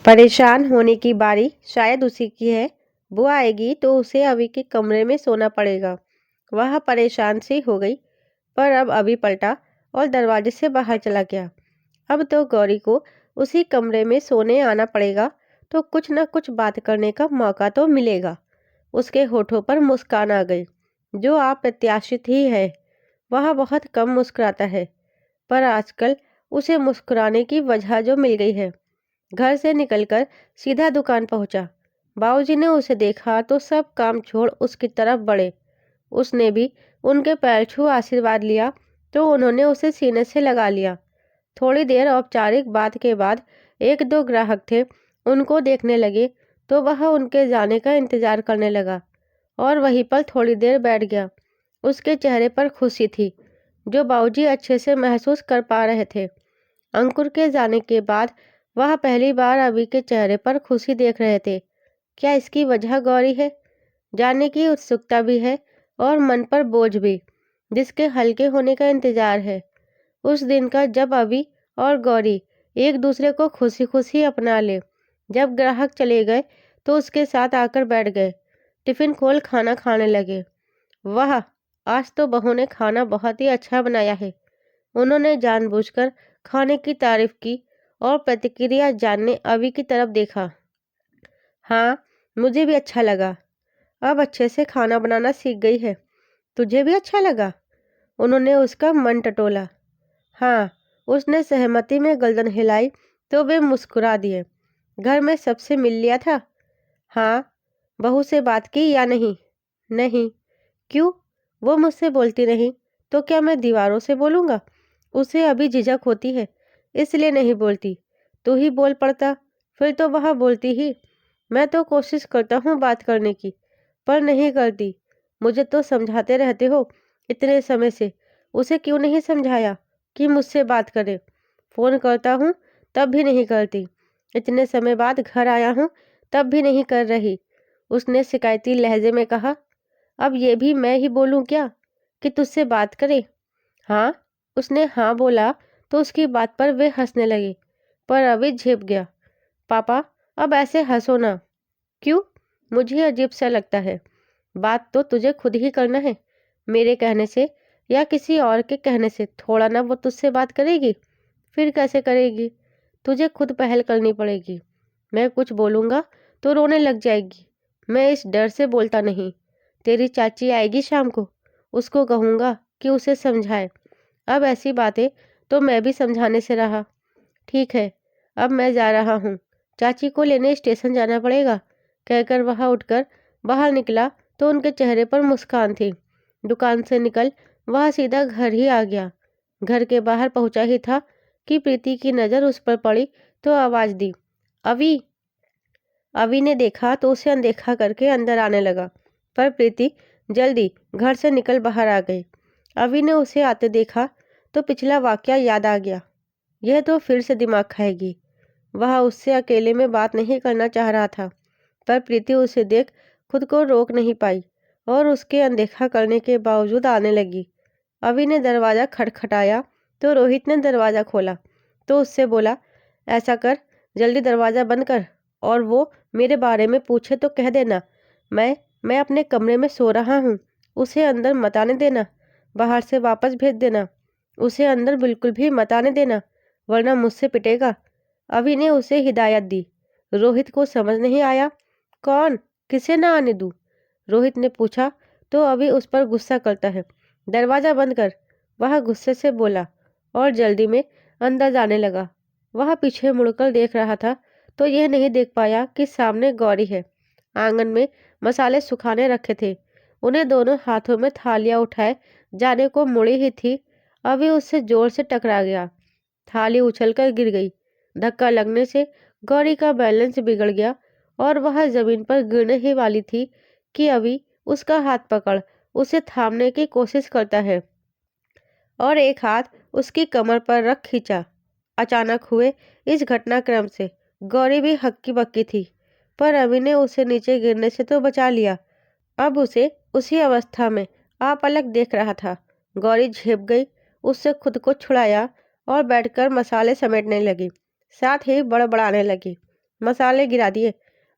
परेशान होने की बारी शायद उसी की है। वो आएगी तो उसे अभी के कमरे में सोना पड़ेगा। वह परेशान सी हो गई, पर अब अभी पलटा और दरवाजे से बाहर चला गया। अब तो गौरी को उसी कमरे में सोने आना पड़ेगा, तो कुछ न कुछ बात करने का मौका तो मिलेगा। उसके होठों पर मुस्कान आ गई, जो अप्रत्याशित ही है। वह बहुत कम मुस्कुराता है, पर आजकल उसे मुस्कुराने की वजह जो मिल गई है। घर से निकलकर सीधा दुकान पहुंचा। बाबूजी ने उसे देखा तो सब काम छोड़ उसकी तरफ बढ़े। उसने भी उनके पैर छू आशीर्वाद लिया, तो उन्होंने उसे सीने से लगा लिया। थोड़ी देर औपचारिक बात के बाद एक दो ग्राहक थे, उनको देखने लगे, तो वह उनके जाने का इंतजार करने लगा और वहीं पर थोड़ी देर बैठ गया। उसके चेहरे पर खुशी थी, जो बाबूजी अच्छे से महसूस कर पा रहे थे। अंकुर के जाने के बाद वह पहली बार अभी के चेहरे पर खुशी देख रहे थे। क्या इसकी वजह गौरी है? जानने की उत्सुकता भी है और मन पर बोझ भी, जिसके हल्के होने का इंतजार है। उस दिन का जब अभी और गौरी एक दूसरे को खुशी खुशी अपना ले। जब ग्राहक चले गए तो उसके साथ आकर बैठ गए। टिफिन खोल खाना खाने लगे। वाह, आज तो बहू ने खाना बहुत ही अच्छा बनाया है। उन्होंने जानबूझकर खाने की तारीफ की और प्रतिक्रिया जानने अभी की तरफ देखा। हाँ, मुझे भी अच्छा लगा। अब अच्छे से खाना बनाना सीख गई है। तुझे भी अच्छा लगा? उन्होंने उसका मन टटोला। हाँ, उसने सहमति में गर्दन हिलाई, तो वे मुस्कुरा दिए। घर में सबसे मिल लिया था? हाँ। बहू से बात की या नहीं? नहीं। क्यों? वो मुझसे बोलती नहीं, तो क्या मैं दीवारों से बोलूँगा? उसे अभी झिझक होती है, इसलिए नहीं बोलती। तू ही बोल पड़ता, फिर तो वह बोलती ही। मैं तो कोशिश करता हूँ बात करने की, पर नहीं करती। मुझे तो समझाते रहते हो इतने समय से। उसे क्यों नहीं समझाया कि मुझसे बात करे? फ़ोन करता हूँ, तब भी नहीं करती। इतने समय बाद घर आया हूँ, तब भी नहीं कर रही। उसने शिकायती लहजे में कहा। अब ये भी मैं ही बोलूँ क्या कि तुझसे बात करे? हाँ। उसने हाँ बोला, तो उसकी बात पर वे हंसने लगे, पर अभी झेप गया। पापा, अब ऐसे हंसो ना। क्यों? मुझे अजीब सा लगता है। बात तो तुझे खुद ही करना है। मेरे कहने से या किसी और के कहने से थोड़ा ना वो तुझसे बात करेगी। फिर कैसे करेगी? तुझे खुद पहल करनी पड़ेगी। मैं कुछ बोलूँगा तो रोने लग जाएगी। मैं इस डर से बोलता नहीं। तेरी चाची आएगी शाम को, उसको कहूँगा कि उसे समझाए। अब ऐसी बातें तो मैं भी समझाने से रहा। ठीक है, अब मैं जा रहा हूँ। चाची को लेने स्टेशन जाना पड़ेगा, कहकर वह उठकर बाहर निकला, तो उनके चेहरे पर मुस्कान थी। दुकान से निकल वह सीधा घर ही आ गया। घर के बाहर पहुंचा ही था कि प्रीति की नज़र उस पर पड़ी, तो आवाज़ दी, अभी। अभी ने देखा तो उसे अनदेखा करके अंदर आने लगा, पर प्रीति जल्दी घर से निकल बाहर आ गई। अभी ने उसे आते देखा तो पिछला वाकया याद आ गया। यह तो फिर से दिमाग खाएगी। वह उससे अकेले में बात नहीं करना चाह रहा था, पर प्रीति उसे देख खुद को रोक नहीं पाई और उसके अनदेखा करने के बावजूद आने लगी। अभी ने दरवाज़ा खटखटाया, तो रोहित ने दरवाज़ा खोला, तो उससे बोला, ऐसा कर, जल्दी दरवाज़ा बंद कर, और वो मेरे बारे में पूछे तो कह देना मैं अपने कमरे में सो रहा हूँ। उसे अंदर मत आने देना। बाहर से वापस भेज देना। उसे अंदर बिल्कुल भी मत आने देना, वरना मुझसे पिटेगा। अभी ने उसे हिदायत दी। रोहित को समझ नहीं आया। कौन? किसे ना आने दूँ? रोहित ने पूछा, तो अभी उस पर गुस्सा करता है। दरवाज़ा बंद कर, वह गुस्से से बोला और जल्दी में अंदर जाने लगा। वह पीछे मुड़कर देख रहा था, तो यह नहीं देख पाया कि सामने गौरी है। आंगन में मसाले सुखाने रखे थे। उन्हें दोनों हाथों में थालियां उठाए जाने को मुड़ी ही थी, अभी उससे जोर से टकरा गया। थाली उछलकर गिर गई। धक्का लगने से गौरी का बैलेंस बिगड़ गया और वह जमीन पर गिरने ही वाली थी कि अभी उसका हाथ पकड़ उसे थामने की कोशिश करता है और एक हाथ उसकी कमर पर रख खींचा। अचानक हुए इस घटनाक्रम से गौरी भी हक्की बक्की थी, पर अभी ने उसे नीचे गिरने से तो बचा लिया। अब उसे उसी अवस्था में आपलक देख रहा था। गौरी झेप गई, उससे खुद को छुड़ाया और बैठकर मसाले समेटने लगी, साथ ही बड़बड़ाने लगी। मसाले गिरा दिए।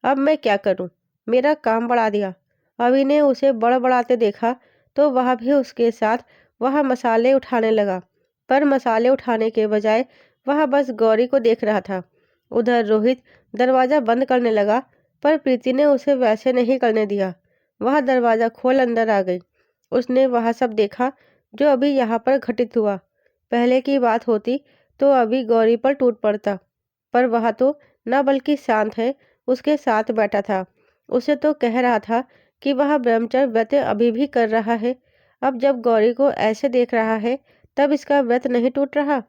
अब मैं क्या करूं? मेरा काम बढ़ा दिया। अभी ने उसे बड़बड़ाते देखा तो वह भी उसके साथ वह मसाले उठाने लगा, पर मसाले उठाने के बजाय वह बस गौरी को देख रहा था। उधर रोहित दरवाज़ा बंद करने लगा, पर प्रीति ने उसे वैसे नहीं करने दिया। वह दरवाज़ा खोल अंदर आ गई। उसने वह सब देखा जो अभी यहाँ पर घटित हुआ। पहले की बात होती तो अभी गौरी पर टूट पड़ता, पर वह तो न बल्कि शांत है, उसके साथ बैठा था। उसे तो कह रहा था कि वह ब्रह्मचर्य व्रत अभी भी कर रहा है। अब जब गौरी को ऐसे देख रहा है, तब इसका व्रत नहीं टूट रहा।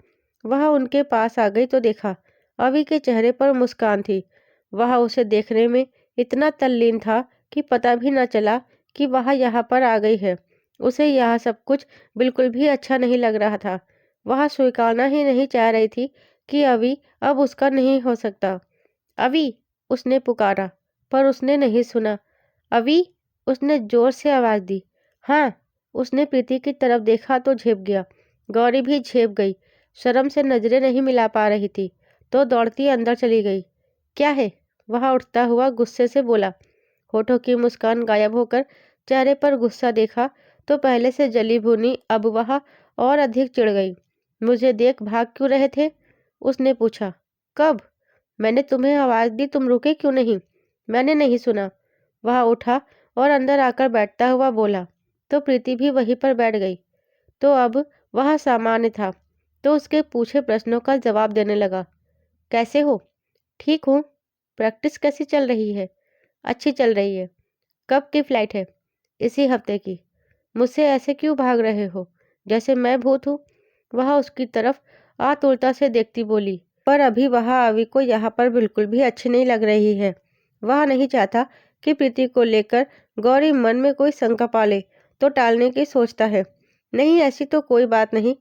वह उनके पास आ गई तो देखा अभी के चेहरे पर मुस्कान थी। वह उसे देखने में इतना तल्लीन था कि पता भी न चला कि वह यहाँ पर आ गई है। उसे यह सब कुछ बिल्कुल भी अच्छा नहीं लग रहा था। वह स्वीकारना ही नहीं चाह रही थी कि अभी अब उसका नहीं हो सकता। अभी, उसने पुकारा, पर उसने नहीं सुना। अभी, उसने जोर से आवाज दी। हाँ, उसने प्रीति की तरफ देखा तो झेप गया। गौरी भी झेप गई। शर्म से नजरें नहीं मिला पा रही थी, तो दौड़ती अंदर चली गई। क्या है? वह उठता हुआ गुस्से से बोला। होठों की मुस्कान गायब होकर चेहरे पर गुस्सा देखा तो पहले से जली भुनी अब वह और अधिक चिढ़ गई। मुझे देख भाग क्यों रहे थे? उसने पूछा। कब? मैंने तुम्हें आवाज दी, तुम रुके क्यों नहीं? मैंने नहीं सुना। वह उठा और अंदर आकर बैठता हुआ बोला। तो प्रीति भी वहीं पर बैठ गई। तो अब वह सामान्य था, तो उसके पूछे प्रश्नों का जवाब देने लगा। कैसे हो? ठीक हूँ। प्रैक्टिस कैसी चल रही है? अच्छी चल रही है। कब की फ्लाइट है? इसी हफ्ते की। मुझसे ऐसे क्यों भाग रहे हो, जैसे मैं भूत हूँ? वह उसकी तरफ आतुरता से देखती बोली। पर अभी वह अभी को यहाँ पर बिल्कुल भी अच्छी नहीं लग रही है। वह नहीं चाहता कि प्रीति को लेकर गौरी मन में कोई शंका पाले, तो टालने की सोचता है। नहीं, ऐसी तो कोई बात नहीं।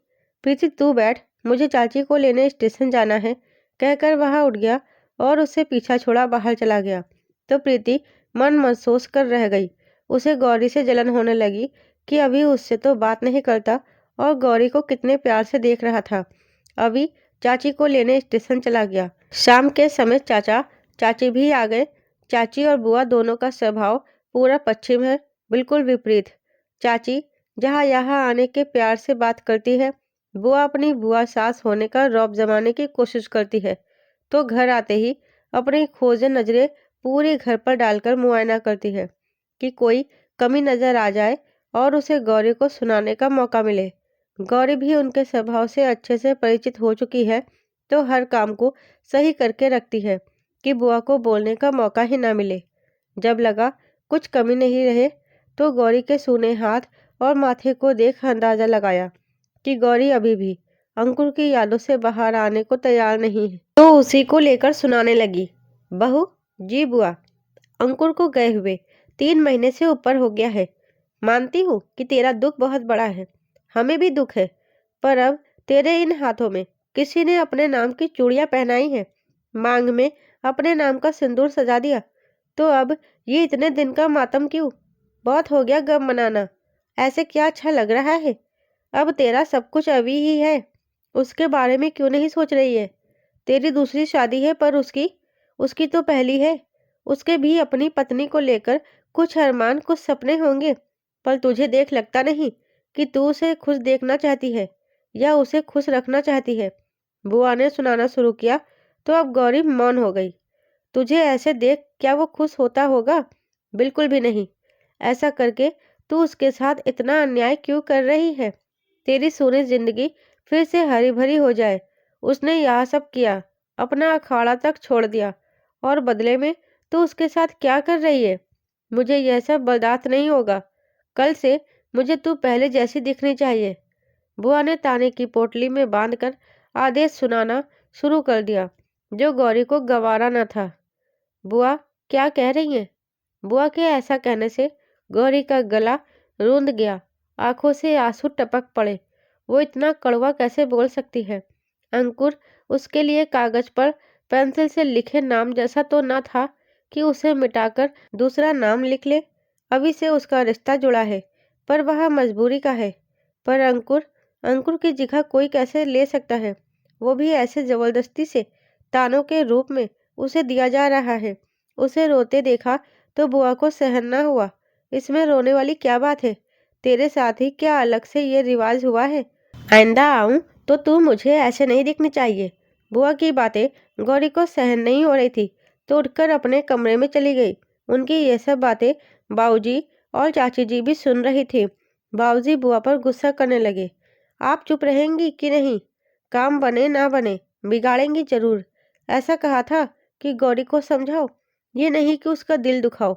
प्रीति तू बैठ, मुझे चाची को लेने स्टेशन जाना है, कहकर वह उठ गया और उससे पीछा छोड़ा बाहर चला गया। तो प्रीति मन महसूस कर रह गई। उसे गौरी से जलन होने लगी कि अभी उससे तो बात नहीं करता और गौरी को कितने प्यार से देख रहा था। अभी चाची को लेने स्टेशन चला गया। शाम के समय चाचा चाची भी आ गए। चाची और बुआ दोनों का स्वभाव पूरा पश्चिम है, बिल्कुल विपरीत। चाची जहाँ यहाँ आने के प्यार से बात करती है, बुआ अपनी बुआ सास होने का रौब जमाने की कोशिश करती है, तो घर आते ही अपनी खोजे नजरें पूरे घर पर डालकर मुआयना करती है कि कोई कमी नजर आ जाए और उसे गौरी को सुनाने का मौका मिले। गौरी भी उनके स्वभाव से अच्छे से परिचित हो चुकी है, तो हर काम को सही करके रखती है कि बुआ को बोलने का मौका ही ना मिले। जब लगा कुछ कमी नहीं रहे, तो गौरी के सूने हाथ और माथे को देख अंदाजा लगाया कि गौरी अभी भी अंकुर की यादों से बाहर आने को तैयार नहीं है, तो उसी को लेकर सुनाने लगी। बहू, जी बुआ, अंकुर को गए हुए 3 महीने से ऊपर हो गया है। मानती हूँ कि तेरा दुख बहुत बड़ा है, हमें भी दुख है, पर अब तेरे इन हाथों में किसी ने अपने नाम की चूड़ियां पहनाई हैं, मांग में अपने नाम का सिंदूर सजा दिया, तो अब ये इतने दिन का मातम क्यों? बहुत हो गया गम मनाना। ऐसे क्या अच्छा लग रहा है? अब तेरा सब कुछ अभी ही है, उसके बारे में क्यों नहीं सोच रही है? तेरी दूसरी शादी है, पर उसकी उसकी तो पहली है। उसके भी अपनी पत्नी को लेकर कुछ अरमान, कुछ सपने होंगे, पर तुझे देख लगता नहीं कि तू उसे खुश देखना चाहती है या उसे खुश रखना चाहती है। बुआ ने सुनाना शुरू किया तो अब गौरी मौन हो गई। तुझे ऐसे देख क्या वो खुश होता होगा? बिल्कुल भी नहीं। ऐसा करके तू उसके साथ इतना अन्याय क्यों कर रही है? तेरी सोनी जिंदगी फिर से हरी भरी हो जाए। उसने यह सब किया, अपना अखाड़ा तक छोड़ दिया, और बदले में तू उसके साथ क्या कर रही है? मुझे यह सब बर्दाश्त नहीं होगा। कल से मुझे तू पहले जैसी दिखनी चाहिए। बुआ ने ताने की पोटली में बांधकर आदेश सुनाना शुरू कर दिया, जो गौरी को गवारा न था। बुआ क्या कह रही हैं? बुआ के ऐसा कहने से गौरी का गला रूंध गया, आंखों से आंसू टपक पड़े। वो इतना कड़वा कैसे बोल सकती है? अंकुर उसके लिए कागज पर पेंसिल से लिखे नाम जैसा तो न था कि उसे मिटाकर दूसरा नाम लिख ले। अभी से उसका रिश्ता जुड़ा है, पर वह मजबूरी का है। पर अंकुर अंकुर की जगह कोई कैसे ले सकता है, वो भी ऐसे जबरदस्ती से, तानों के रूप में उसे दिया जा रहा है। उसे रोते देखा तो बुआ को सहन न हुआ। इसमें रोने वाली क्या बात है? तेरे साथ ही क्या अलग से ये रिवाज हुआ है? आइंदा आऊं तो तू मुझे ऐसे नहीं दिखनी चाहिए। बुआ की बातें गौरी को सहन नहीं हो रही थी, तो उठकर अपने कमरे में चली गई। उनकी ये सब बातें बाबूजी और चाची जी भी सुन रही थी। बाबूजी बुआ पर गुस्सा करने लगे। आप चुप रहेंगी कि नहीं? काम बने ना बने, बिगाड़ेंगी जरूर। ऐसा कहा था कि गौरी को समझाओ, ये नहीं कि उसका दिल दुखाओ।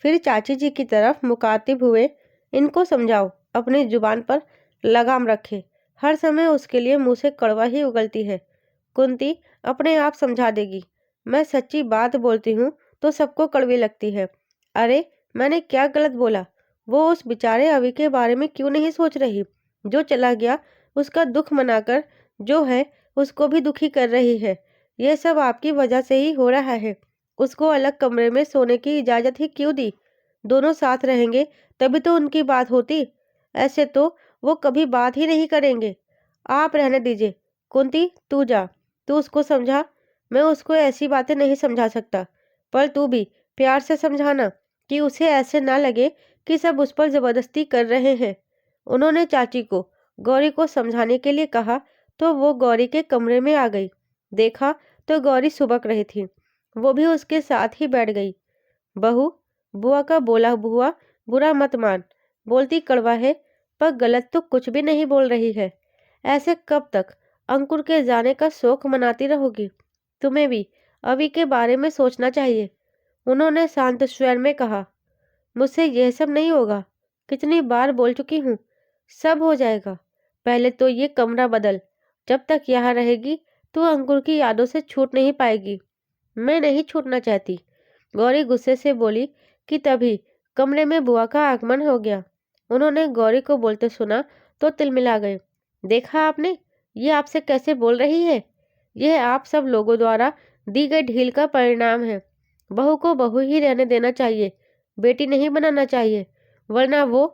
फिर चाची जी की तरफ मुखातिब हुए, इनको समझाओ अपनी जुबान पर लगाम रखे। हर समय उसके लिए मुंह से कड़वा ही उगलती है। कुंती अपने आप समझा देगी। मैं सच्ची बात बोलती हूँ तो सबको कड़वी लगती है। अरे मैंने क्या गलत बोला? वो उस बेचारे अभी के बारे में क्यों नहीं सोच रही? जो चला गया उसका दुख मनाकर जो है उसको भी दुखी कर रही है। ये सब आपकी वजह से ही हो रहा है। उसको अलग कमरे में सोने की इजाज़त ही क्यों दी? दोनों साथ रहेंगे तभी तो उनकी बात होती। ऐसे तो वो कभी बात ही नहीं करेंगे। आप रहने दीजिए। कुंती तू जा, तू उसको समझा। मैं उसको ऐसी बातें नहीं समझा सकता, पर तू भी प्यार से समझाना कि उसे ऐसे ना लगे कि सब उस पर ज़बरदस्ती कर रहे हैं। उन्होंने चाची को गौरी को समझाने के लिए कहा तो वो गौरी के कमरे में आ गई। देखा तो गौरी सुबक रही थी। वो भी उसके साथ ही बैठ गई। बहू, बुआ का बोला हुआ बुरा मत मान। बोलती कड़वा है पर गलत तो कुछ भी नहीं बोल रही है। ऐसे कब तक अंकुर के जाने का शौक मनाती रहोगी? तुम्हें भी अभी के बारे में सोचना चाहिए। उन्होंने शांत स्वर में कहा। मुझसे यह सब नहीं होगा। कितनी बार बोल चुकी हूँ, सब हो जाएगा। पहले तो ये कमरा बदल। जब तक यहाँ रहेगी तो अंकुर की यादों से छूट नहीं पाएगी। मैं नहीं छूटना चाहती। गौरी गुस्से से बोली कि तभी कमरे में बुआ का आगमन हो गया। उन्होंने गौरी को बोलते सुना तो तिलमिला गए। देखा आपने, ये आपसे कैसे बोल रही है? यह आप सब लोगों द्वारा दी गई ढील का परिणाम है। बहू को बहू ही रहने देना चाहिए, बेटी नहीं बनाना चाहिए, वरना वो।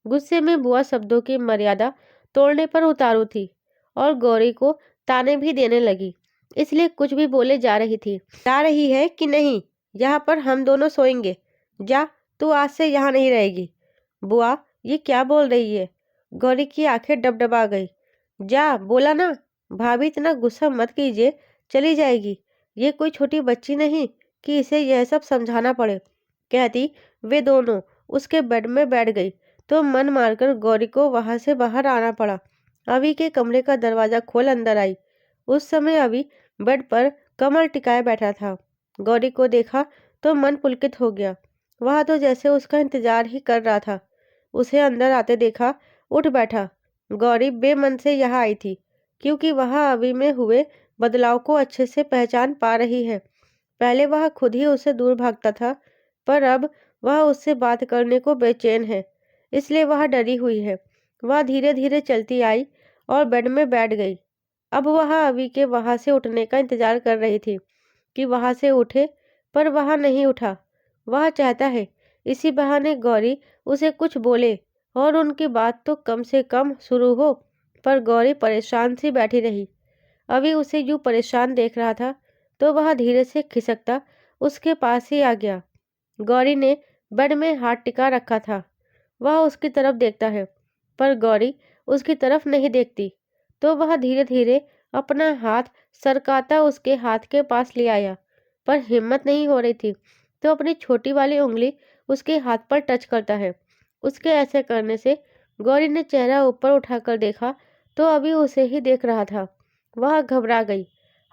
गुस्से में बुआ शब्दों की मर्यादा तोड़ने पर उतारू थी और गौरी को ताने भी देने लगी, इसलिए कुछ भी बोले जा रही थी। जा रही है कि नहीं? यहाँ पर हम दोनों सोएंगे। जा, तू आज से यहाँ नहीं रहेगी। बुआ ये क्या बोल रही है? गौरी की आंखें डबडबा गई। जा, बोला ना। भाभी इतना गुस्सा मत कीजिए, चली जाएगी। ये कोई छोटी बच्ची नहीं कि इसे यह सब समझाना पड़े। कहती वे दोनों उसके बेड में बैठ गई तो मन मारकर गौरी को वहां से बाहर आना पड़ा। अभी के कमरे का दरवाजा खोल अंदर आई। उस समय अभी बेड पर कमर टिकाए बैठा था। गौरी को देखा तो मन पुलकित हो गया। वह तो जैसे उसका इंतजार ही कर रहा था। उसे अंदर आते देखा, उठ बैठा। गौरी बेमन से यहाँ आई थी क्योंकि वह अभी में हुए बदलाव को अच्छे से पहचान पा रही है। पहले वह खुद ही उससे दूर भागता था, पर अब वह उससे बात करने को बेचैन है, इसलिए वह डरी हुई है। वह धीरे धीरे चलती आई और बेड में बैठ गई। अब वह अभी के वहां से उठने का इंतजार कर रही थी कि वहां से उठे, पर वह नहीं उठा। वह चाहता है इसी बहाने गौरी उसे कुछ बोले और उनकी बात तो कम से कम शुरू हो, पर गौरी परेशान सी बैठी रही। अभी उसे यूं परेशान देख रहा था तो वह धीरे से खिसकता उसके पास ही आ गया। गौरी ने बेड में हाथ टिका रखा था। वह उसकी तरफ देखता है, पर गौरी उसकी तरफ नहीं देखती। तो वह धीरे धीरे अपना हाथ सरकाता उसके हाथ के पास ले आया, पर हिम्मत नहीं हो रही थी तो अपनी छोटी वाली उंगली उसके हाथ पर टच करता है। उसके ऐसे करने से गौरी ने चेहरा ऊपर उठाकर देखा तो अभी उसे ही देख रहा था। वह घबरा गई,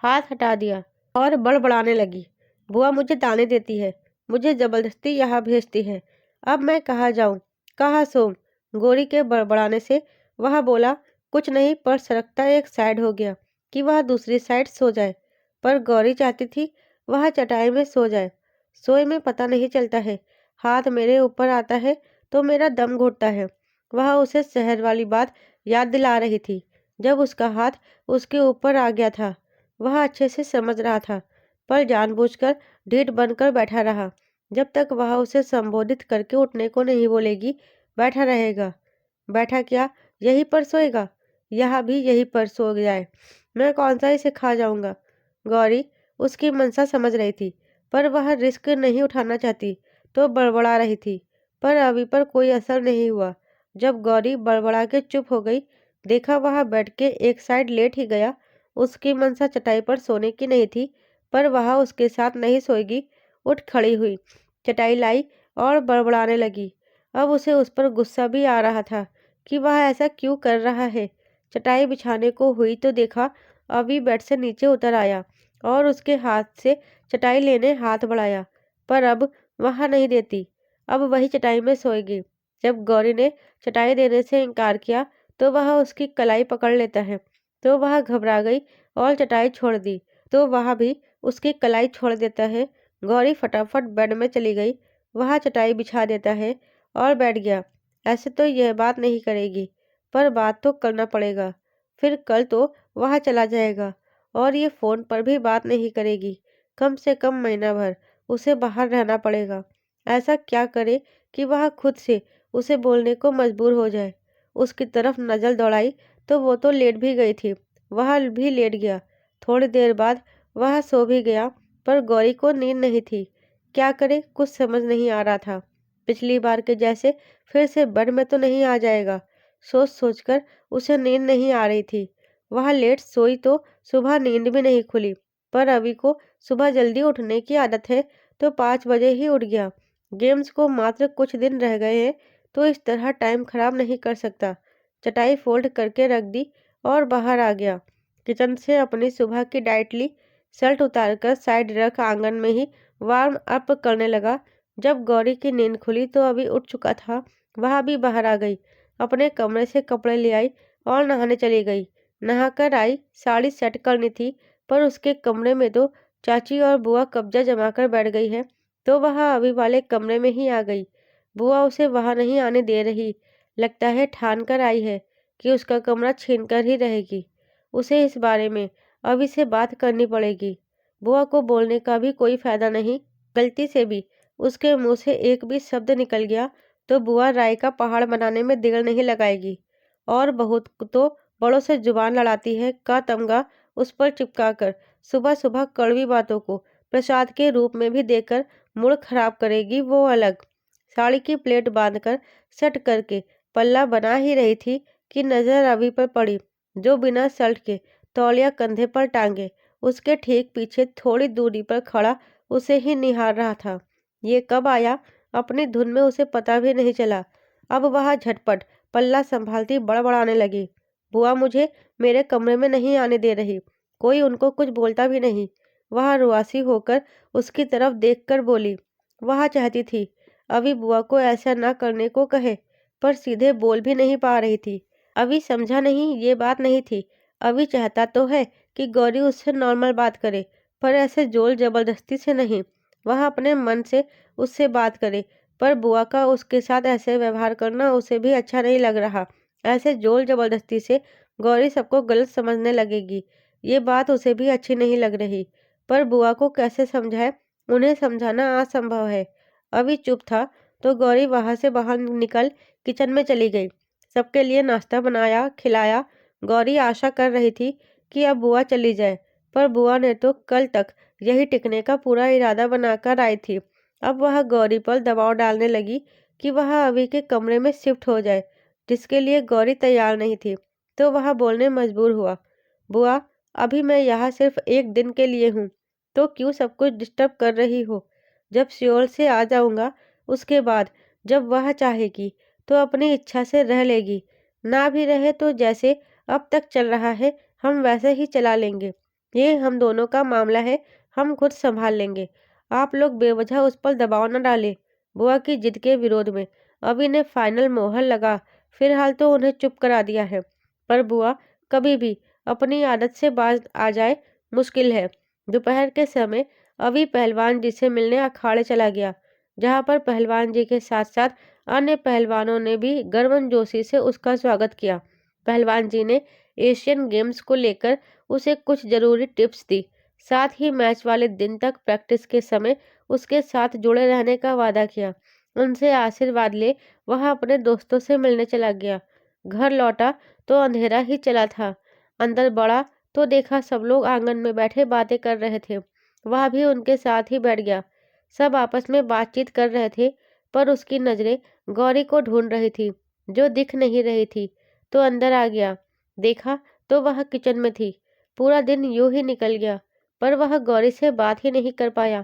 हाथ हटा दिया और बड़बड़ाने लगी। बुआ मुझे ताने देती है, मुझे जबरदस्ती यहाँ भेजती है। अब मैं कहाँ जाऊँ, कहाँ सोऊं? गौरी के बड़बड़ाने से वह बोला कुछ नहीं, पर सरकता एक साइड हो गया कि वह दूसरी साइड सो जाए। पर गौरी चाहती थी वह चटाई में सो जाए। सोए में पता नहीं चलता है, हाथ मेरे ऊपर आता है तो मेरा दम घुटता है। वह उसे शहर वाली बात याद दिला रही थी। जब उसका हाथ उसके ऊपर आ गया था, वह अच्छे से समझ रहा था, पर जानबूझकर ढीठ बनकर बैठा रहा। जब तक वह उसे संबोधित करके उठने को नहीं बोलेगी, बैठा रहेगा। बैठा क्या, यहीं पर सोएगा? यहाँ भी यहीं पर सो जाए, मैं कौन सा इसे खा जाऊंगा। गौरी उसकी मंशा समझ रही थी, पर वह रिस्क नहीं उठाना चाहती तो बड़बड़ा रही थी। पर अभी पर कोई असर नहीं हुआ। जब गौरी बड़बड़ा के चुप हो गई, देखा वह बैठ के एक साइड लेट ही गया। उसकी मंशा चटाई पर सोने की नहीं थी, पर वह उसके साथ नहीं सोएगी। उठ खड़ी हुई, चटाई लाई और बड़बड़ाने लगी। अब उसे उस पर गुस्सा भी आ रहा था कि वह ऐसा क्यों कर रहा है। चटाई बिछाने को हुई तो देखा अभी बेड से नीचे उतर आया और उसके हाथ से चटाई लेने हाथ बढ़ाया, पर अब वह नहीं देती। अब वही चटाई में सोएगी। जब गौरी ने चटाई देने से इनकार किया तो वह उसकी कलाई पकड़ लेता है, तो वह घबरा गई और चटाई छोड़ दी। तो वह भी उसकी कलाई छोड़ देता है। गौरी फटाफट बेड में चली गई। वह चटाई बिछा देता है और बैठ गया। ऐसे तो यह बात नहीं करेगी, पर बात तो करना पड़ेगा। फिर कल तो वह चला जाएगा और ये फ़ोन पर भी बात नहीं करेगी। कम से कम महीना भर उसे बाहर रहना पड़ेगा। ऐसा क्या करे कि वह खुद से उसे बोलने को मजबूर हो जाए। उसकी तरफ नज़र दौड़ाई तो वो तो लेट भी गई थी। वह भी लेट गया। थोड़ी देर बाद वह सो भी गया, पर गौरी को नींद नहीं थी। क्या करे कुछ समझ नहीं आ रहा था। पिछली बार के जैसे फिर से बेड में तो नहीं आ जाएगा, सोच सोचकर उसे नींद नहीं आ रही थी। वह लेट सोई तो सुबह नींद भी नहीं खुली। पर अभी को सुबह जल्दी उठने की आदत है, तो 5 बजे ही उठ गया। गेम्स को मात्र कुछ दिन रह गए हैं, तो इस तरह टाइम खराब नहीं कर सकता। चटाई फोल्ड करके रख दी और बाहर आ गया। किचन से अपनी सुबह की डाइट ली, शर्ट उतारकर साइड रख आंगन में ही वार्म अप करने लगा। जब गौरी की नींद खुली तो अभी उठ चुका था। वह भी बाहर आ गई, अपने कमरे से कपड़े ले आई और नहाने चली गई। नहाकर आई, साड़ी सेट करनी थी, पर उसके कमरे में तो चाची और बुआ कब्जा जमाकर बैठ गई है, तो वह अभी वाले कमरे में ही आ गई। बुआ उसे वहां नहीं आने दे रही। लगता है ठान कर आई है कि उसका कमरा छीन कर ही रहेगी। उसे इस बारे में अभी से बात करनी पड़ेगी। बुआ को बोलने का भी कोई फायदा नहीं। गलती से भी उसके मुंह से एक भी शब्द निकल गया तो बुआ राय का पहाड़ बनाने में देर नहीं लगाएगी। और बहुत तो बड़ों से जुबान लड़ाती है का तमगा उस पर चिपका कर सुबह सुबह कड़वी बातों को प्रसाद के रूप में भी देकर मूड खराब करेगी, वो अलग। साड़ी की प्लेट बांधकर सेट करके पल्ला बना ही रही थी कि नजर अभी पर पड़ी, जो बिना शर्ट के तौलिया कंधे पर टांगे उसके ठीक पीछे थोड़ी दूरी पर खड़ा उसे ही निहार रहा था। ये कब आया अपनी धुन में उसे पता भी नहीं चला। अब वह झटपट पल्ला संभालती बड़बड़ाने लगी। बुआ मुझे मेरे कमरे में नहीं आने दे रही। कोई उनको कुछ बोलता भी नहीं। वह रुआसी होकर उसकी तरफ देखकर बोली। वह चाहती थी अभी बुआ को ऐसा ना करने को कहे, पर सीधे बोल भी नहीं पा रही थी। अभी समझा नहीं ये बात नहीं थी। अभी चाहता तो है कि गौरी उससे नॉर्मल बात करे, पर ऐसे जोर जबरदस्ती से नहीं। वह अपने मन से उससे बात करे, पर बुआ का उसके साथ ऐसे व्यवहार करना उसे भी अच्छा नहीं लग रहा। ऐसे जोर जबरदस्ती से गौरी सबको गलत समझने लगेगी, ये बात उसे भी अच्छी नहीं लग रही। पर बुआ को कैसे समझाए, उन्हें समझाना असंभव है। अभी चुप था तो गौरी वहां से बाहर निकल किचन में चली गई। सबके लिए नाश्ता बनाया खिलाया। गौरी आशा कर रही थी कि अब बुआ चली जाए, पर बुआ ने तो कल तक यही टिकने का पूरा इरादा बनाकर आई थी। अब वह गौरी पर दबाव डालने लगी कि वह अभी के कमरे में शिफ्ट हो जाए, जिसके लिए गौरी तैयार नहीं थी। तो वह बोलने मजबूर हुआ, बुआ अभी मैं यहाँ सिर्फ एक दिन के लिए हूँ, तो क्यों सब कुछ डिस्टर्ब कर रही हो। जब सियोल से आ जाऊँगा उसके बाद जब वह चाहेगी तो अपनी इच्छा से रह लेगी, ना भी रहे तो जैसे अब तक चल रहा है हम वैसे ही चला लेंगे। ये हम दोनों का मामला है, हम खुद संभाल लेंगे। आप लोग बेवजह उस पर दबाव न डालें। बुआ की जिद के विरोध में अभी ने फाइनल मोहर लगा फिलहाल तो उन्हें चुप करा दिया है, पर बुआ कभी भी अपनी आदत से बाज आ जाए मुश्किल है। दोपहर के समय अभी पहलवान जी से मिलने अखाड़े चला गया, जहाँ पर पहलवान जी के साथ साथ अन्य पहलवानों ने भी गर्मजोशी से उसका स्वागत किया। पहलवान जी ने एशियन गेम्स को लेकर उसे कुछ जरूरी टिप्स दी, साथ ही मैच वाले दिन तक प्रैक्टिस के समय उसके साथ जुड़े रहने का वादा किया। उनसे आशीर्वाद ले वह अपने दोस्तों से मिलने चला गया। घर लौटा तो अंधेरा ही चला था। अंदर बढ़ा तो देखा सब लोग आंगन में बैठे बातें कर रहे थे। वह भी उनके साथ ही बैठ गया। सब आपस में बातचीत कर रहे थे, पर उसकी नजरें गौरी को ढूंढ रही थी, जो दिख नहीं रही थी। तो अंदर आ गया, देखा तो वह किचन में थी। पूरा दिन यूं ही निकल गया, पर वह गौरी से बात ही नहीं कर पाया।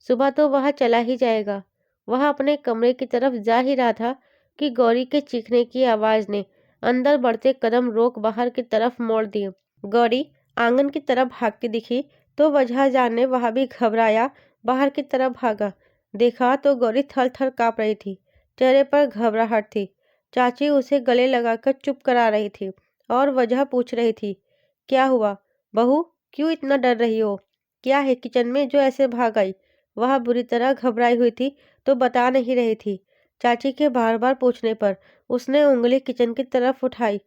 सुबह तो वह चला ही जाएगा। वह अपने कमरे की तरफ जा ही रहा था कि गौरी के चीखने की आवाज ने अंदर बढ़ते कदम रोक बाहर की तरफ मोड़ दिए। गौरी आंगन की तरफ भागती दिखी, तो वजह जानने वह भी घबराया बाहर की तरफ भागा। देखा तो गौरी थर थर काँप रही थी, चेहरे पर घबराहट थी। चाची उसे गले लगाकर चुप करा रही थी और वजह पूछ रही थी, क्या हुआ बहू, क्यों इतना डर रही हो? क्या है किचन में जो ऐसे भाग आई? वह बुरी तरह घबराई हुई थी, तो बता नहीं रही थी। चाची के बार बार पूछने पर उसने उंगली किचन की तरफ उठाई।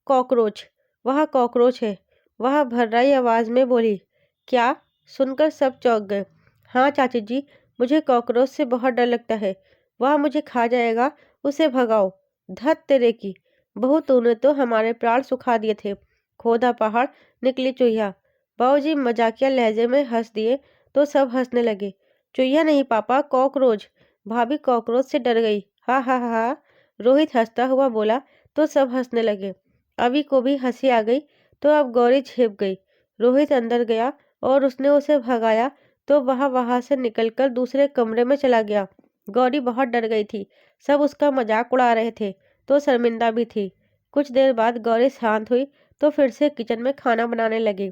कॉकरोच, वह कॉकरोच है, वह भर्राई आवाज में बोली। क्या? सुनकर सब चौंक गए। हाँ चाची जी, मुझे कॉकरोच से बहुत डर लगता है, वह मुझे खा जाएगा, उसे भगाओ। धत तेरे की बहू, तूने तो हमारे प्राण सुखा दिए थे। खोदा पहाड़ निकली चुहिया। बाबूजी मजाकिया लहजे में हंस दिए, तो सब हंसने लगे। चुहिया नहीं पापा, कॉकरोच। भाभी कॉकरोच से डर गई। हा हा हा हा। रोहित हंसता हुआ बोला, तो सब हंसने लगे। अभी को भी हंसी आ गई, तो अब गौरी छिप गई। रोहित अंदर गया और उसने उसे भगाया, तो वह वहां से निकलकर दूसरे कमरे में चला गया। गौरी बहुत डर गई थी। सब उसका मजाक उड़ा रहे थे, तो शर्मिंदा भी थी। कुछ देर बाद गौरी शांत हुई, तो फिर से किचन में खाना बनाने लगी।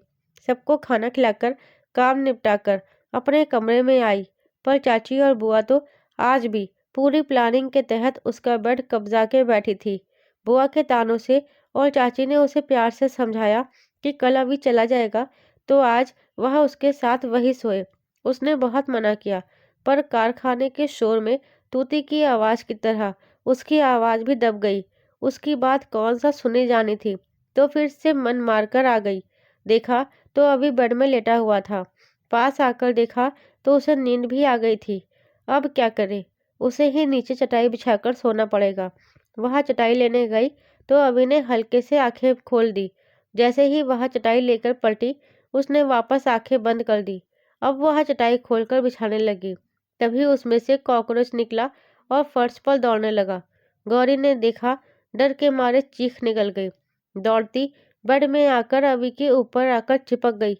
सबको खाना खिलाकर काम निपटाकर अपने कमरे में आई, पर चाची और बुआ तो आज भी पूरी प्लानिंग के तहत उसका बेड कब्जा के बैठी थी। बुआ के तानों से और चाची ने उसे प्यार से समझाया कि कल अभी चला जाएगा, तो आज वह उसके साथ वही सोए। उसने बहुत मना किया, पर कारखाने के शोर में तूती की आवाज की तरह उसकी आवाज भी दब गई। उसकी बात कौन सा सुनी जानी थी, तो फिर से मन मारकर आ गई। देखा तो अभी बेड में लेटा हुआ था। पास आकर देखा तो उसे नींद भी आ गई थी। अब क्या करे, उसे ही नीचे चटाई बिछाकर सोना पड़ेगा। वह चटाई लेने गई, तो अभी ने हल्के से आंखें खोल दी। जैसे ही वह चटाई लेकर पलटी, उसने वापस आंखें बंद कर दी। अब वह चटाई खोलकर बिछाने लगी। तभी उसमें से कॉकरोच निकला और फर्श पर दौड़ने लगा। गौरी ने देखा, डर के मारे चीख निकल गई। दौड़ती बेड में आकर अभी के ऊपर आकर चिपक गई।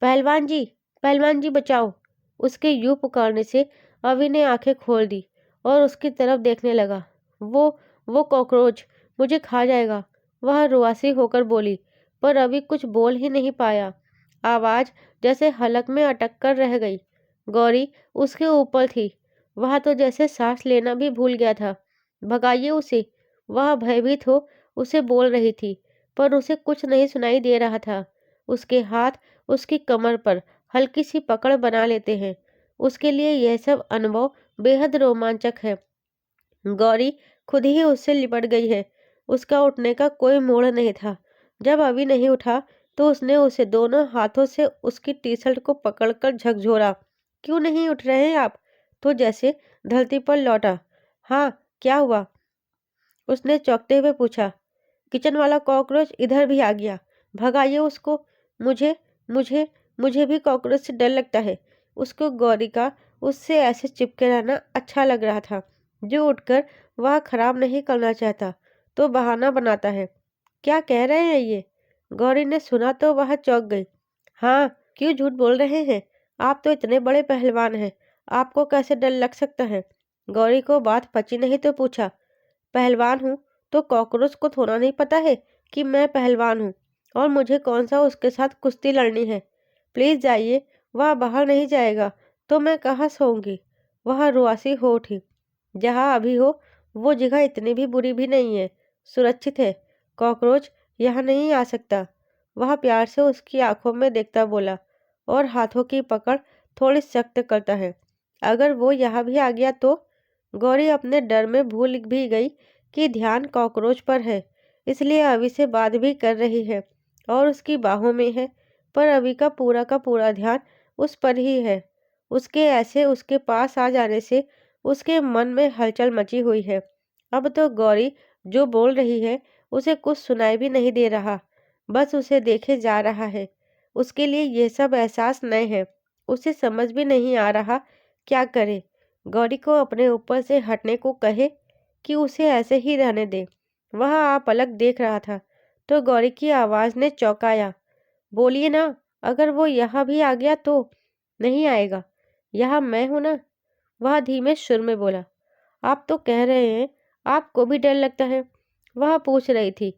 पहलवान जी, पहलवान जी बचाओ। उसके यूं पुकारने से अभी ने आंखें खोल दी और उसकी तरफ देखने लगा। वो कॉकरोच मुझे खा जाएगा, वह रुआसी होकर बोली, पर अभी कुछ बोल ही नहीं पाया। आवाज जैसे हलक में अटक कर रह गई। गौरी उसके ऊपर थी। वह तो जैसे सांस लेना भी भूल गया था। भगाइए उसे, वह भयभीत हो उसे बोल रही थी, पर उसे कुछ नहीं सुनाई दे रहा था। उसके हाथ उसकी कमर पर हल्की सी पकड़ बना लेते हैं। उसके लिए यह सब अनुभव बेहद रोमांचक है। गौरी खुद ही उससे लिपट गई है। उसका उठने का कोई मोड़ नहीं था। जब अभी नहीं उठा, तो उसने उसे दोनों हाथों से उसकी टी-शर्ट को पकड़कर झकझोरा। क्यों नहीं उठ रहे हैं आप? तो जैसे धरती पर लौटा। हाँ, क्या हुआ? उसने चौंकते हुए पूछा। किचन वाला कॉकरोच इधर भी आ गया, भगाइए उसको। मुझे मुझे मुझे भी कॉकरोच से डर लगता है। उसको गौरी का उससे ऐसे चिपके रहना अच्छा लग रहा था। जो उठकर वह खराब नहीं करना चाहता, तो बहाना बनाता है। क्या कह रहे हैं ये? गौरी ने सुना तो वह चौंक गई। हाँ, क्यों झूठ बोल रहे हैं? आप तो इतने बड़े पहलवान हैं, आपको कैसे डर लग सकता है? गौरी को बात पची नहीं, तो पूछा। पहलवान हूँ तो कॉकरोच को थोड़ा नहीं पता है कि मैं पहलवान हूँ, और मुझे कौन सा उसके साथ कुश्ती लड़नी है। प्लीज जाइए, वह बाहर नहीं जाएगा तो मैं कहाँ सोऊंगी। वह रुआसी हो उठी। जहाँ अभी हो, वो जगह इतनी भी बुरी भी नहीं है, सुरक्षित है। कॉकरोच यहाँ नहीं आ सकता। वह प्यार से उसकी आंखों में देखता बोला, और हाथों की पकड़ थोड़ी सख्त करता है। अगर वो यहाँ भी आ गया तो? गौरी अपने डर में भूल भी गई कि ध्यान कॉकरोच पर है, इसलिए अभी से बात भी कर रही है और उसकी बाहों में है, पर अभी का पूरा ध्यान उस पर ही है। उसके ऐसे उसके पास आ जाने से उसके मन में हलचल मची हुई है। अब तो गौरी जो बोल रही है उसे कुछ सुनाई भी नहीं दे रहा, बस उसे देखे जा रहा है। उसके लिए यह सब एहसास नए है। उसे समझ भी नहीं आ रहा क्या करे। गौरी को अपने ऊपर से हटने को कहे कि उसे ऐसे ही रहने दे। वह आप अलग देख रहा था तो गौरी की आवाज़ ने चौंकाया। बोलिए ना, अगर वो यहाँ भी आ गया तो? नहीं आएगा, यहाँ मैं हूँ ना, वह धीमे सुर में बोला। आप तो कह रहे हैं आपको भी डर लगता है, वह पूछ रही थी,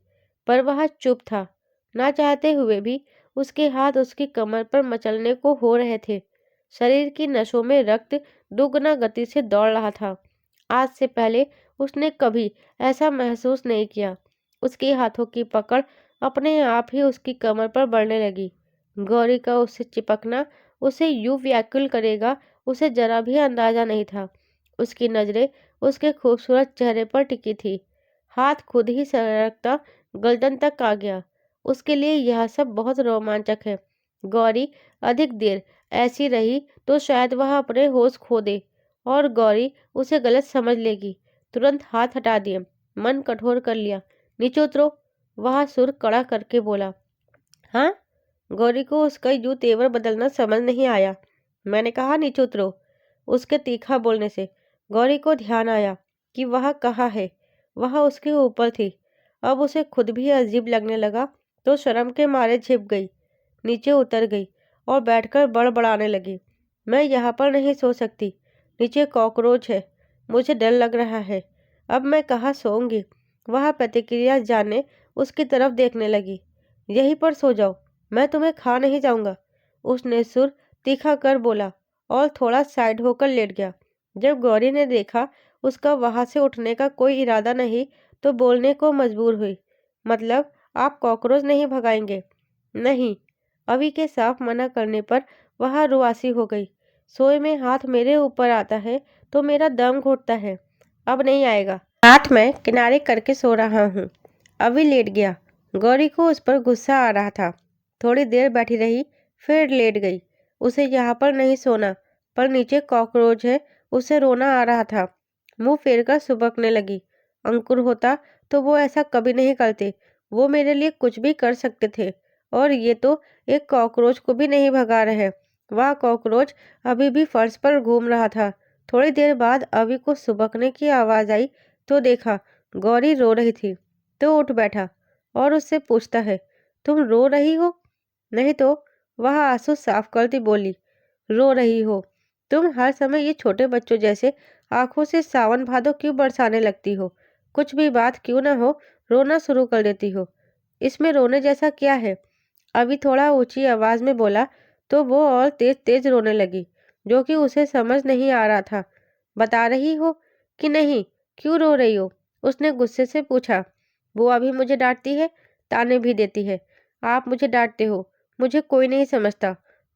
पर वह चुप था। ना चाहते हुए भी उसके हाथ उसकी कमर पर मचलने को हो रहे थे। शरीर की नसों में रक्त दुगना गति से दौड़ रहा था। आज से पहले उसने कभी ऐसा महसूस नहीं किया। उसके हाथों की पकड़ अपने आप ही उसकी कमर पर बढ़ने लगी। गौरी का उससे चिपकना उसे यूं व्याकुल करेगा, उसे जरा भी अंदाजा नहीं था। उसकी नजरें उसके खूबसूरत चेहरे पर टिकी थी। हाथ खुद ही सरकता गर्दन तक आ गया। उसके लिए यह सब बहुत रोमांचक है। गौरी अधिक देर ऐसी रही तो शायद वह अपने होश खो दे और गौरी उसे गलत समझ लेगी। तुरंत हाथ हटा दिए, मन कठोर कर लिया। नीचे उतरो, वह सुर कड़ा करके बोला। हाँ? गौरी को उसका यूं तेवर बदलना समझ नहीं आया। मैंने कहा नीचे उतरो। उसके तीखा बोलने से गौरी को ध्यान आया कि वह कहाँ है। वह उसके ऊपर थी। अब उसे खुद भी अजीब लगने लगा तो शर्म के मारे झिप गई, नीचे उतर गई और बैठकर बड़बड़ाने लगी। मैं यहाँ पर नहीं सो सकती, नीचे कॉकरोच है, मुझे डर लग रहा है। अब मैं कहाँ सोऊंगी? वह प्रतिक्रिया जाने उसकी तरफ देखने लगी। यहीं पर सो जाओ, मैं तुम्हें खा नहीं जाऊंगा, उसने सुर तीखा कर बोला और थोड़ा साइड होकर लेट गया। जब गौरी ने देखा उसका वहां से उठने का कोई इरादा नहीं तो बोलने को मजबूर हुई। मतलब आप कॉकरोच नहीं भगाएंगे? नहीं। अभी के साफ मना करने पर वह रुआसी हो गई। सोए में हाथ मेरे ऊपर आता है तो मेरा दम घुटता है। अब नहीं आएगा। हाथ मैं किनारे करके सो रहा हूँ। अभी लेट गया। गौरी को उस पर गुस्सा आ रहा था। थोड़ी देर बैठी रही, फिर लेट गई। उसे यहाँ पर नहीं सोना, पर नीचे कॉकरोच है, उसे रोना आ रहा था। मुंह फेरकर सुबकने लगी। अंकुर होता तो वो ऐसा कभी नहीं करते। वो मेरे लिए कुछ भी कर सकते थे और ये तो एक कॉकरोच को भी नहीं भगा रहे। वह कॉकरोच अभी भी फर्श पर घूम रहा था। थोड़ी देर बाद अभी को सुबकने की आवाज़ आई तो देखा गौरी रो रही थी। तो उठ बैठा और उससे पूछता है, तुम रो रही हो? नहीं तो, वह आंसू साफ करती बोली। रो रही हो? तुम हर समय ये छोटे बच्चों जैसे आंखों से सावन भादो क्यों बरसाने लगती हो? कुछ भी बात क्यों ना हो, रोना शुरू कर देती हो। इसमें रोने जैसा क्या है? अभी थोड़ा ऊंची आवाज में बोला तो वो और तेज तेज रोने लगी, जो कि उसे समझ नहीं आ रहा था। बता रही हो कि नहीं? क्यों रो रही हो? उसने गुस्से से पूछा। बुआ भी मुझे डांटती है, ताने भी देती है। आप मुझे डांटते हो, मुझे कोई नहीं समझता।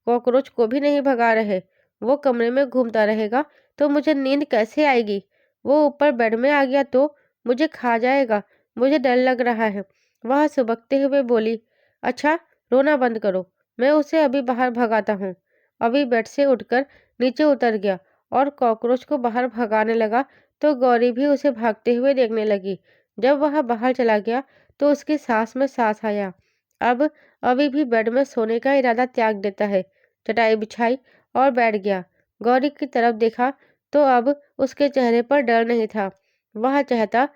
कॉकरोच को भी नहीं भगा रहे, वो कमरे में घूमता रहेगा तो मुझे नींद कैसे आएगी? वो ऊपर बेड में आ गया तो मुझे खा जाएगा, मुझे डर लग रहा है। वह सुबकते हुए बोली। अच्छा, रोना बंद करो, मैं उसे अभी बाहर भगाता हूँ। अभी बेड से उठकर नीचे उतर गया और कॉकरोच को बाहर भगाने लगा तो गौरी भी उसे भागते हुए देखने लगी। जब वह बाहर चला गया तो उसकी सांस में सांस आया। अब अभी भी बेड में सोने का इरादा त्याग देता है। चटाई बिछाई और बैठ गया। गौरी की तरफ देखा तो अब उसके चेहरे पर डर नहीं था। वह चाहता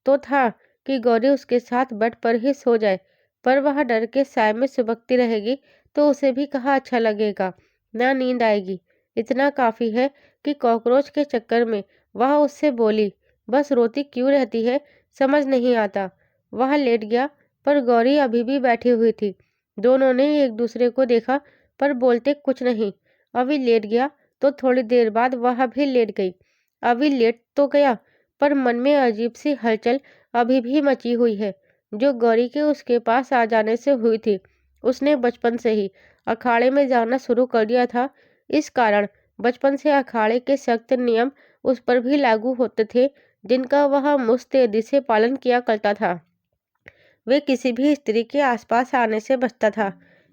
तो था कि गौरी उसके साथ बेड पर ही सो जाए, पर वह डर के साए में सुबकती रहेगी तो उसे भी कहाँ अच्छा लगेगा, ना नींद आएगी। इतना काफी है कि कॉकरोच के चक्कर में वह उससे बोली, बस रोती क्यों रहती है, समझ नहीं आता। वह लेट गया पर गौरी अभी भी बैठी हुई थी। दोनों ने एक दूसरे को देखा पर बोलते कुछ नहीं। अभी लेट गया तो थोड़ी देर बाद वह भी लेट गई। अभी लेट तो गया पर मन में अजीब सी हलचल अभी भी मची हुई है, जो गौरी के उसके पास आ जाने से हुई थी। उसने बचपन से ही अखाड़े में जाना शुरू कर दिया था। इस कारण बचपन से अखाड़े के सख्त नियम उस पर भी लागू होते थे, जिनका वह मुस्तैदी से पालन किया करता था। वे किसी भी स्त्री के आसपास आने से बचता था।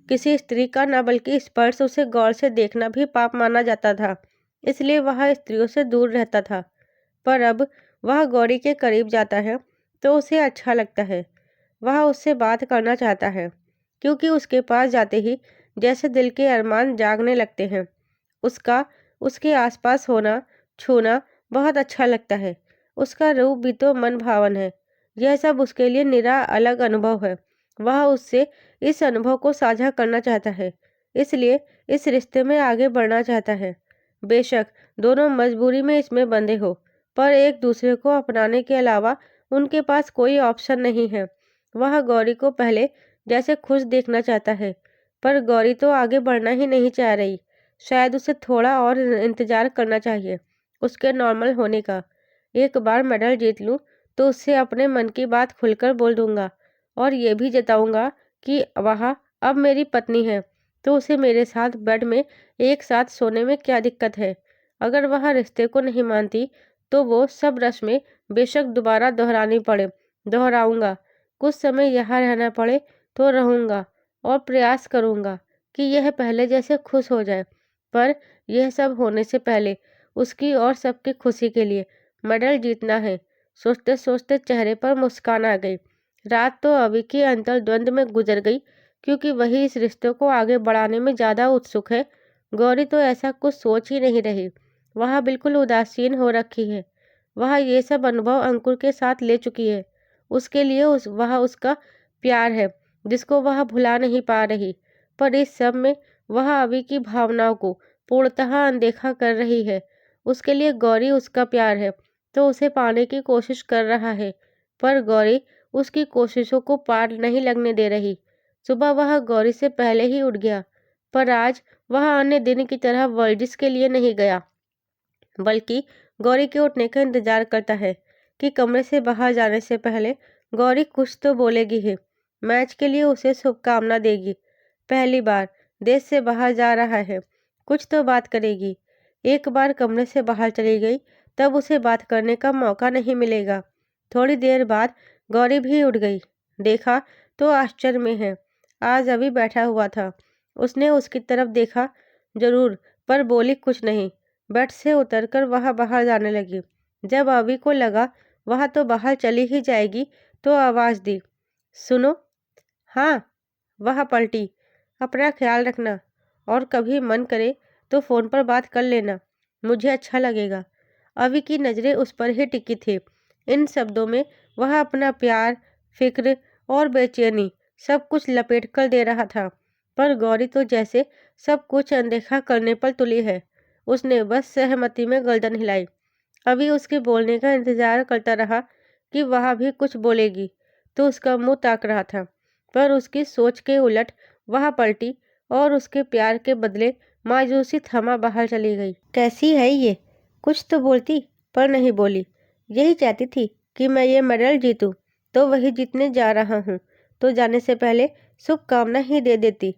किसी स्त्री का न बल्कि स्पर्श उसे गौर से देखना भी पाप माना जाता था, इसलिए वह स्त्रियों से दूर रहता था। पर अब वह गौरी के करीब जाता है तो उसे अच्छा लगता है। वह उससे बात करना चाहता है, क्योंकि उसके पास जाते ही जैसे दिल के अरमान जागने लगते हैं। उसका उसके आसपास होना, छूना बहुत अच्छा लगता है। उसका रूप भी तो मन भावन है। यह सब उसके लिए निरा अलग अनुभव है। वह उससे इस अनुभव को साझा करना चाहता है, इसलिए इस रिश्ते में आगे बढ़ना चाहता है। बेशक दोनों मजबूरी में इसमें बंधे हो, पर एक दूसरे को अपनाने के अलावा उनके पास कोई ऑप्शन नहीं है। वह गौरी को पहले जैसे खुश देखना चाहता है, पर गौरी तो आगे बढ़ना ही नहीं चाह रही। शायद उसे थोड़ा और इंतजार करना चाहिए उसके नॉर्मल होने का। एक बार मेडल जीत लूँ तो उससे अपने मन की बात खुलकर बोल दूंगा, और ये भी जताऊंगा कि वह अब मेरी पत्नी है, तो उसे मेरे साथ बेड में एक साथ सोने में क्या दिक्कत है। अगर वह रिश्ते को नहीं मानती तो वो सब रस्में बेशक दोबारा दोहरानी पड़े, दोहराऊंगा। कुछ समय यहाँ रहना पड़े तो रहूंगा, और प्रयास करूंगा कि यह पहले जैसे खुश हो जाए। पर यह सब होने से पहले उसकी और सबकी खुशी के लिए मेडल जीतना है। सोचते सोचते चेहरे पर मुस्कान आ गई। रात तो अभी की अंतर्द्वंद में गुजर गई, क्योंकि वही इस रिश्ते को आगे बढ़ाने में ज़्यादा उत्सुक है। गौरी तो ऐसा कुछ सोच ही नहीं रही। वह बिल्कुल उदासीन हो रखी है। वह ये सब अनुभव अंकुर के साथ ले चुकी है। उसके लिए वह उसका प्यार है जिसको वह भुला नहीं पा रही। पर इस सब में वह अभी की भावनाओं को पूर्णतः अनदेखा कर रही है। उसके लिए गौरी उसका प्यार है तो उसे पाने की कोशिश कर रहा है, पर गौरी उसकी कोशिशों को पार नहीं लगने दे रही। सुबह वह गौरी से पहले ही उठ गया, पर आज वह अन्य दिन की तरह वर्जिश के लिए नहीं गया, बल्कि गौरी के उठने का इंतजार करता है कि कमरे से बाहर जाने से पहले गौरी कुछ तो बोलेगी ही। मैच के लिए उसे शुभकामना देगी। पहली बार देश से बाहर जा रहा है, कुछ तो बात करेगी। एक बार कमरे से बाहर चली गई तब उसे बात करने का मौका नहीं मिलेगा। थोड़ी देर बाद गौरी भी उठ गई। देखा तो आश्चर्य में है। आज अभी बैठा हुआ था। उसने उसकी तरफ देखा जरूर, पर बोली कुछ नहीं। बेड से उतरकर वह बाहर जाने लगी। जब अभी को लगा वह तो बाहर चली ही जाएगी तो आवाज़ दी, सुनो। हाँ। वह पलटी। अपना ख्याल रखना, और कभी मन करे तो फ़ोन पर बात कर लेना, मुझे अच्छा लगेगा। अभी की नज़रें उस पर ही टिकी थी। इन शब्दों में वह अपना प्यार, फिक्र और बेचैनी सब कुछ लपेट कर दे रहा था। पर गौरी तो जैसे सब कुछ अनदेखा करने पर तुली है। उसने बस सहमति में गर्दन हिलाई। अभी उसके बोलने का इंतजार करता रहा कि वह भी कुछ बोलेगी, तो उसका मुंह ताक रहा था। पर उसकी सोच के उलट वह पलटी और उसके प्यार के बदले मायूसी थमा बाहर चली गई। कैसी है ये? कुछ तो बोलती, पर नहीं बोली। यही चाहती थी कि मैं ये मेडल जीतूं, तो वही जीतने जा रहा हूँ, तो जाने से पहले शुभकामना ही दे देती।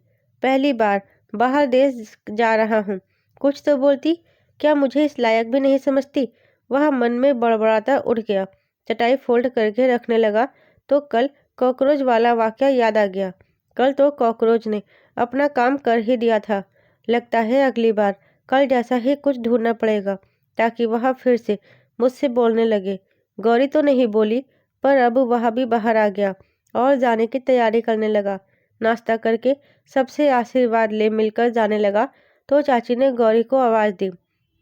पहली बार बाहर देश जा रहा हूँ, कुछ तो बोलती। क्या मुझे इस लायक भी नहीं समझती? वह मन में बड़बड़ाता उठ गया। चटाई फोल्ड करके रखने लगा तो कल कॉकरोच वाला वाकया याद आ गया। कल तो कॉकरोच ने अपना काम कर ही दिया था। लगता है अगली बार कल जैसा ही कुछ ढूंढना पड़ेगा ताकि वह फिर से मुझसे बोलने लगे। गौरी तो नहीं बोली, पर अब वह भी बाहर आ गया और जाने की तैयारी करने लगा। नाश्ता करके सबसे आशीर्वाद ले मिलकर जाने लगा तो चाची ने गौरी को आवाज़ दी,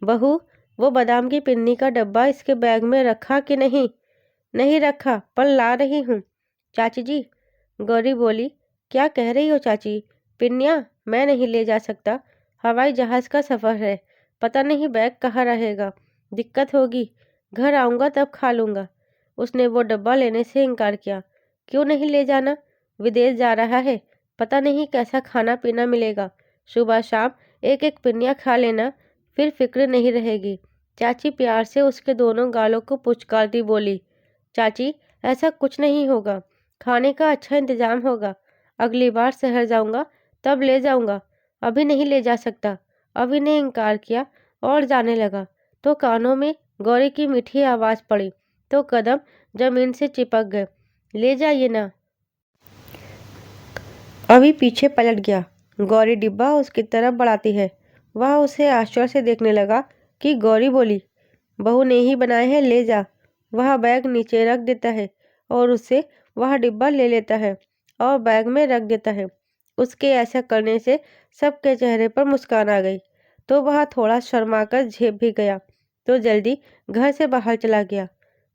बहू, वो बादाम की पिन्नी का डब्बा इसके बैग में रखा कि नहीं? नहीं रखा, पर ला रही हूँ। चाची जी। गौरी बोली, क्या कह रही हो चाची? पिन्नियाँ मैं नहीं ले जा सकता। हवाई जहाज़ का सफ़र है, पता नहीं बैग कहाँ रहेगा, दिक्कत होगी। घर आऊँगा तब खा लूँगा। उसने वो डब्बा लेने से इनकार किया। क्यों नहीं ले जाना? विदेश जा रहा है, पता नहीं कैसा खाना पीना मिलेगा। सुबह शाम एक एक पिन्नियाँ खा लेना, फिर फिक्र नहीं रहेगी। चाची प्यार से उसके दोनों गालों को पुचकारती बोली, चाची ऐसा कुछ नहीं होगा, खाने का अच्छा इंतजाम होगा। अगली बार शहर जाऊंगा तब ले जाऊंगा, अभी नहीं ले जा सकता। अभी ने इनकार किया और जाने लगा तो कानों में गौरी की मीठी आवाज़ पड़ी तो कदम जमीन से चिपक गए। ले जाइए ना। अभी पीछे पलट गया। गौरी डिब्बा उसकी तरफ बढ़ाती है। वह उसे आश्चर्य से देखने लगा कि गौरी बोली, बहू ने ही बनाए हैं, ले जा। वह बैग नीचे रख देता है और उससे वह डिब्बा ले लेता है और बैग में रख देता है। उसके ऐसा करने से सबके चेहरे पर मुस्कान आ गई तो वह थोड़ा शर्माकर झेप भी गया, तो जल्दी घर से बाहर चला गया।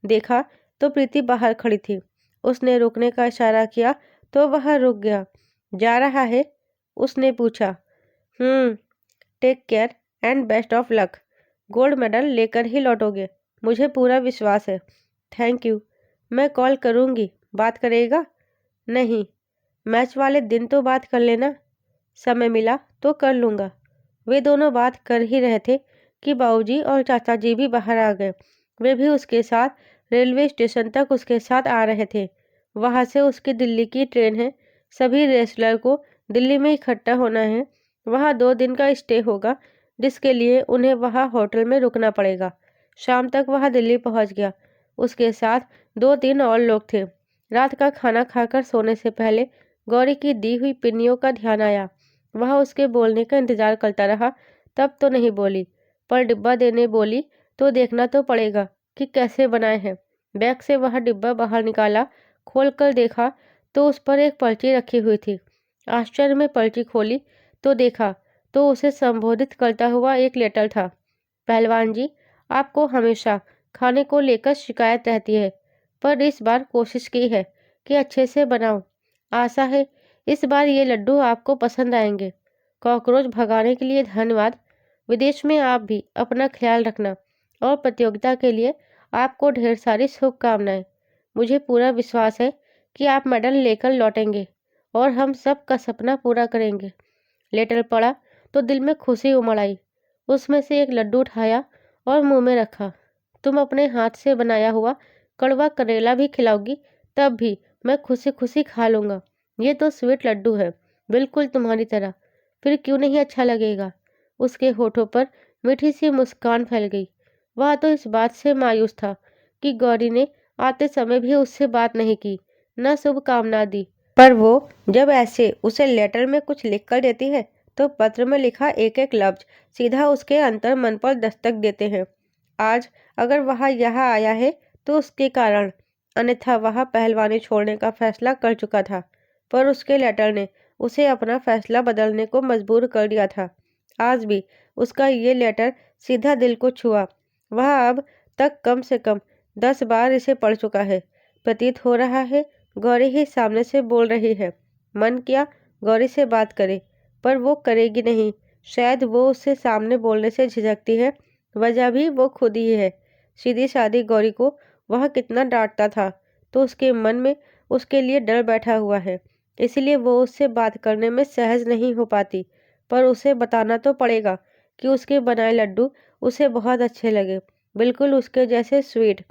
देखा तो प्रीति बाहर खड़ी थी। उसने रुकने का इशारा किया तो वह रुक गया। जा रहा है? उसने पूछा। Take care and best of luck. Gold medal लेकर ही लौटोगे, मुझे पूरा विश्वास है। Thank you. मैं कॉल करूँगी, बात करेगा? नहीं, मैच वाले दिन तो बात कर लेना। समय मिला तो कर लूँगा। वे दोनों बात कर ही रहे थे कि बाबूजी और चाचा जी भी बाहर आ गए। वे भी उसके साथ रेलवे स्टेशन तक उसके साथ आ रहे थे। वहाँ से उसकी दिल्ली की ट्रेन है। सभी रेसलर को दिल्ली में इकट्ठा होना है। वहाँ 2 दिन का स्टे होगा, जिसके लिए उन्हें वहाँ होटल में रुकना पड़ेगा। शाम तक वह दिल्ली पहुँच गया। उसके साथ 2-3 और लोग थे। रात का खाना खाकर सोने से पहले गौरी की दी हुई पिन्नियों का ध्यान आया। वह उसके बोलने का इंतजार करता रहा, तब तो नहीं बोली, पर डिब्बा देने बोली तो देखना तो पड़ेगा कि कैसे बनाए हैं। बैग से वह डिब्बा बाहर निकाला। खोलकर देखा तो उस पर एक पर्ची रखी हुई थी। आश्चर्य में पर्ची खोली तो देखा तो उसे संबोधित करता हुआ एक लेटर था। पहलवान जी, आपको हमेशा खाने को लेकर शिकायत रहती है, पर इस बार कोशिश की है कि अच्छे से बनाऊं। आशा है इस बार ये लड्डू आपको पसंद आएंगे। कॉकरोच भगाने के लिए धन्यवाद। विदेश में आप भी अपना ख्याल रखना और प्रतियोगिता के लिए आपको ढेर सारी शुभकामनाएं। मुझे पूरा विश्वास है कि आप मेडल लेकर लौटेंगे और हम सब का सपना पूरा करेंगे। लेटर पढ़ा तो दिल में खुशी उमड़ आई। उसमें से एक लड्डू उठाया और मुंह में रखा। तुम अपने हाथ से बनाया हुआ कड़वा करेला भी खिलाओगी, तब भी मैं खुशी खुशी खा लूँगा। ये तो स्वीट लड्डू है, बिल्कुल तुम्हारी तरह। फिर क्यों नहीं अच्छा लगेगा? उसके होठों पर मीठी सी मुस्कान फैल गई। वह तो इस बात से मायूस था कि गौरी ने आते समय भी उससे बात नहीं की, न शुभकामना दी। पर वो जब ऐसे उसे लेटर में कुछ लिख कर देती है, तो पत्र में लिखा एक एक लफ्ज सीधा उसके अंतर मन पर दस्तक देते हैं। आज अगर वह यहाँ आया है तो उसके कारण, अन्यथा वह पहलवानी छोड़ने का फैसला कर चुका था। पर उसके लेटर ने उसे अपना फैसला बदलने को मजबूर कर दिया था। आज भी उसका ये लेटर सीधा दिल को छुआ। वह अब तक कम से कम 10 बार इसे पढ़ चुका है। प्रतीत हो रहा है गौरी ही सामने से बोल रही है। मन किया गौरी से बात करे, पर वो करेगी नहीं। शायद वो उससे सामने बोलने से झिझकती है। वजह भी वो खुद ही है। सीधी सादी गौरी को वह कितना डांटता था, तो उसके मन में उसके लिए डर बैठा हुआ है। इसलिए वो उससे बात करने में सहज नहीं हो पाती। पर उसे बताना तो पड़ेगा कि उसके बनाए लड्डू उसे बहुत अच्छे लगे, बिल्कुल उसके जैसे स्वीट।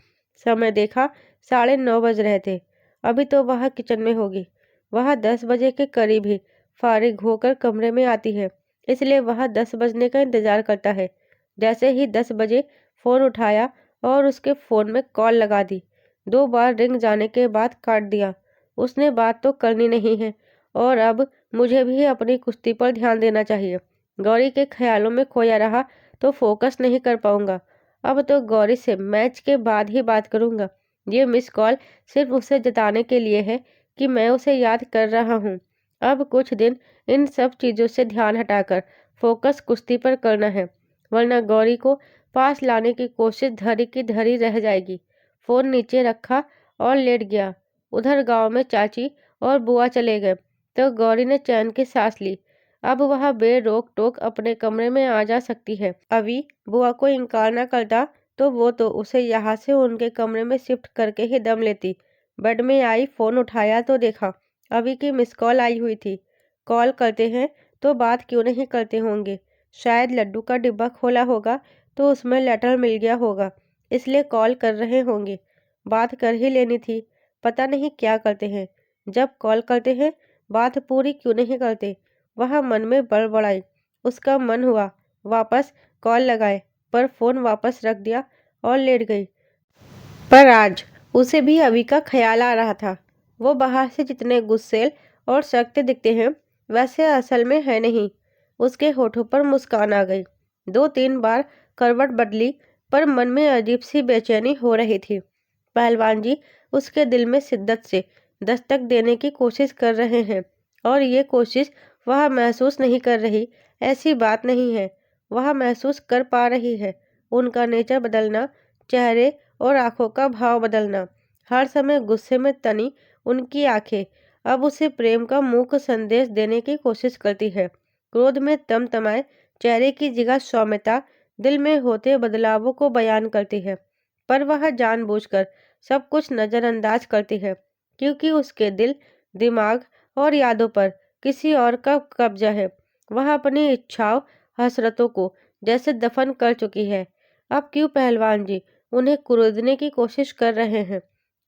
समय देखा 9:30 बज रहे थे। अभी तो वह किचन में होगी। वह 10 बजे के करीब ही फारिग होकर कमरे में आती है, इसलिए वह 10 बजने का इंतजार करता है। जैसे ही 10 बजे फ़ोन उठाया और उसके फ़ोन में कॉल लगा दी। 2 बार रिंग जाने के बाद काट दिया। उसने बात तो करनी नहीं है और अब मुझे भी अपनी कुश्ती पर ध्यान देना चाहिए। गौरी के ख्यालों में खोया रहा तो फोकस नहीं कर पाऊंगा। अब तो गौरी से मैच के बाद ही बात करूंगा। ये मिस कॉल सिर्फ उसे जताने के लिए है कि मैं उसे याद कर रहा हूँ। अब कुछ दिन इन सब चीज़ों से ध्यान हटाकर फोकस कुश्ती पर करना है, वरना गौरी को पास लाने की कोशिश धरी की धरी रह जाएगी। फ़ोन नीचे रखा और लेट गया। उधर गांव में चाची और बुआ चले गए तो गौरी ने चैन की सांस ली। अब वह बेरोक टोक अपने कमरे में आ जा सकती है। अभी बुआ को इनकार न करता तो वो तो उसे यहाँ से उनके कमरे में शिफ्ट करके ही दम लेती। बेड में आई, फ़ोन उठाया तो देखा अभी की मिस कॉल आई हुई थी। कॉल करते हैं तो बात क्यों नहीं करते होंगे? शायद लड्डू का डिब्बा खोला होगा तो उसमें लेटर मिल गया होगा, इसलिए कॉल कर रहे होंगे। बात कर ही लेनी थी। पता नहीं क्या करते हैं, जब कॉल करते हैं बात पूरी क्यों नहीं करते? वह मन में बड़बड़ाई। उसका मन हुआ वापस कॉल लगाए, पर फ़ोन वापस रख दिया और लेट गई। पर आज उसे भी अभी का ख्याल आ रहा था। वो बाहर से जितने गुस्सैल और सख्त दिखते हैं, वैसे असल में है नहीं। उसके होठों पर मुस्कान आ गई। 2-3 बार करवट बदली, पर मन में अजीब सी बेचैनी हो रही थी। पहलवान जी उसके दिल में शिद्दत से दस्तक देने की कोशिश कर रहे हैं, और ये कोशिश वह महसूस नहीं कर रही, ऐसी बात नहीं है। वह महसूस कर पा रही है। उनका नेचर बदलना, चेहरे और आंखों का भाव बदलना। हर समय गुस्से में तनी उनकी आंखें अब उसे प्रेम का मूक संदेश देने की कोशिश करती है। क्रोध में तमतमाए चेहरे की जगह सौम्यता दिल में होते बदलावों को बयान करती है। पर वह जानबूझकर सब कुछ नज़रअंदाज करती है, क्योंकि उसके दिल, दिमाग और यादों पर किसी और का कब्जा है। वह अपनी इच्छाओं, हसरतों को जैसे दफन कर चुकी है। अब क्यों पहलवान जी उन्हें कुरेदने की कोशिश कर रहे हैं?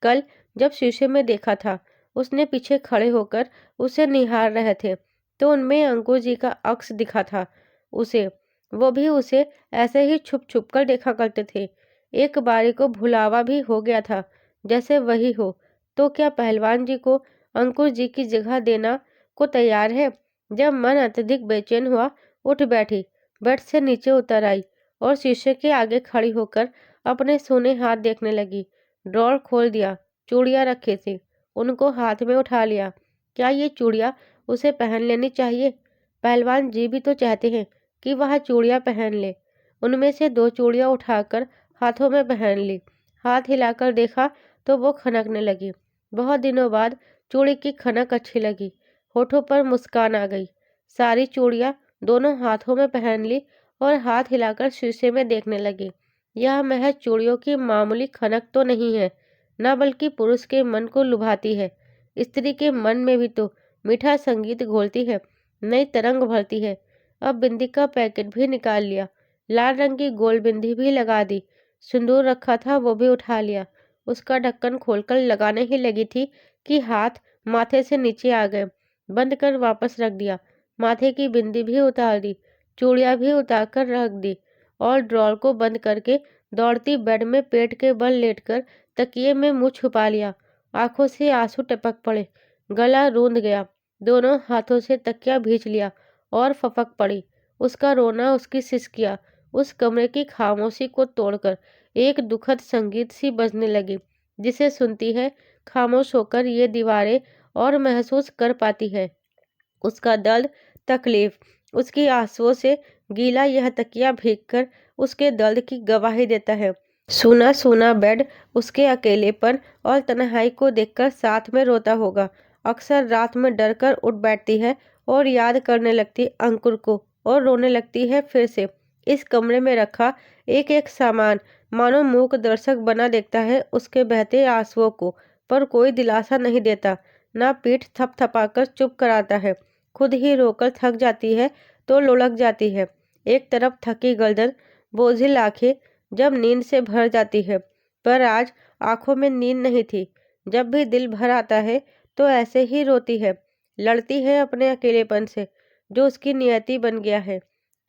कल जब शीशे में देखा था, उसने पीछे खड़े होकर उसे निहार रहे थे, तो उनमें अंकुर जी का अक्स दिखा था उसे। वो भी उसे ऐसे ही छुप छुप कर देखा करते थे। एक बारी को भुलावा भी हो गया था, जैसे वही हो। तो क्या पहलवान जी को अंकुर जी की जगह देना को तैयार है? जब मन अत्यधिक बेचैन हुआ, उठ बैठी, बेड से नीचे उतर आई और शीशे के आगे खड़ी होकर अपने सूने हाथ देखने लगी। ड्रॉर खोल दिया, चूड़ियाँ रखी थी, उनको हाथ में उठा लिया। क्या ये चूड़ियाँ उसे पहन लेनी चाहिए? पहलवान जी भी तो चाहते हैं कि वह चूड़ियाँ पहन ले। उनमें से 2 चूड़ियाँ उठाकर हाथों में पहन ली। हाथ हिलाकर देखा तो वो खनकने लगी। बहुत दिनों बाद चूड़ी की खनक अच्छी लगी। होठों पर मुस्कान आ गई। सारी चूड़ियाँ दोनों हाथों में पहन ली और हाथ हिलाकर शीशे में देखने लगी। यह महज चूड़ियों की मामूली खनक तो नहीं है, न बल्कि पुरुष के मन को लुभाती है। स्त्री के मन में भी तो मीठा संगीत घोलती है, नई तरंग भरती है। अब बिंदी का पैकेट भी निकाल लिया, लाल रंग की गोल बिंदी भी लगा दी। सिंदूर रखा था वो भी उठा लिया। उसका ढक्कन खोलकर लगाने ही लगी थी कि हाथ माथे से नीचे आ गए। बंद कर वापस रख दिया। माथे की बिंदी भी उतार दी, चूड़ियाँ भी उतार कर रख दी और ड्रॉर को बंद करके दौड़ती बेड में पेट के बल लेटकर तकिए में मुंह छुपा लिया। आंखों से आंसू टपक पड़े, गला रूंध गया। दोनों हाथों से तकिया भींच लिया और फपक पड़ी। उसका रोना, उसकी सिसकियाँ उस कमरे की खामोशी को तोड़कर एक दुखद संगीत सी बजने लगी, जिसे सुनती है खामोश होकर ये दीवारें और महसूस कर पाती है उसका दर्द, तकलीफ। उसकी आंसुओं से गीला यह तकिया भीगकर उसके दर्द की गवाही देता है। सूना सूना बेड, उसके अकेलेपन और तन्हाई को देखकर साथ में रोता होगा। अक्सर रात में डर कर उठ बैठती है और याद करने लगती अंकुर को और रोने लगती है फिर से। इस कमरे में रखा एक एक सामान मानो मूक दर्शक बना देखता है उसके बहते आंसुओं को, पर कोई दिलासा नहीं देता, ना पीठ थपथपाकर चुप कराता है। खुद ही रोकर थक जाती है तो लुढ़क जाती है। एक तरफ थकी गर्दन, बोझिल आंखें जब नींद से भर जाती है, पर आज आंखों में नींद नहीं थी। जब भी दिल भर आता है तो ऐसे ही रोती है, लड़ती है अपने अकेलेपन से, जो उसकी नियति बन गया है।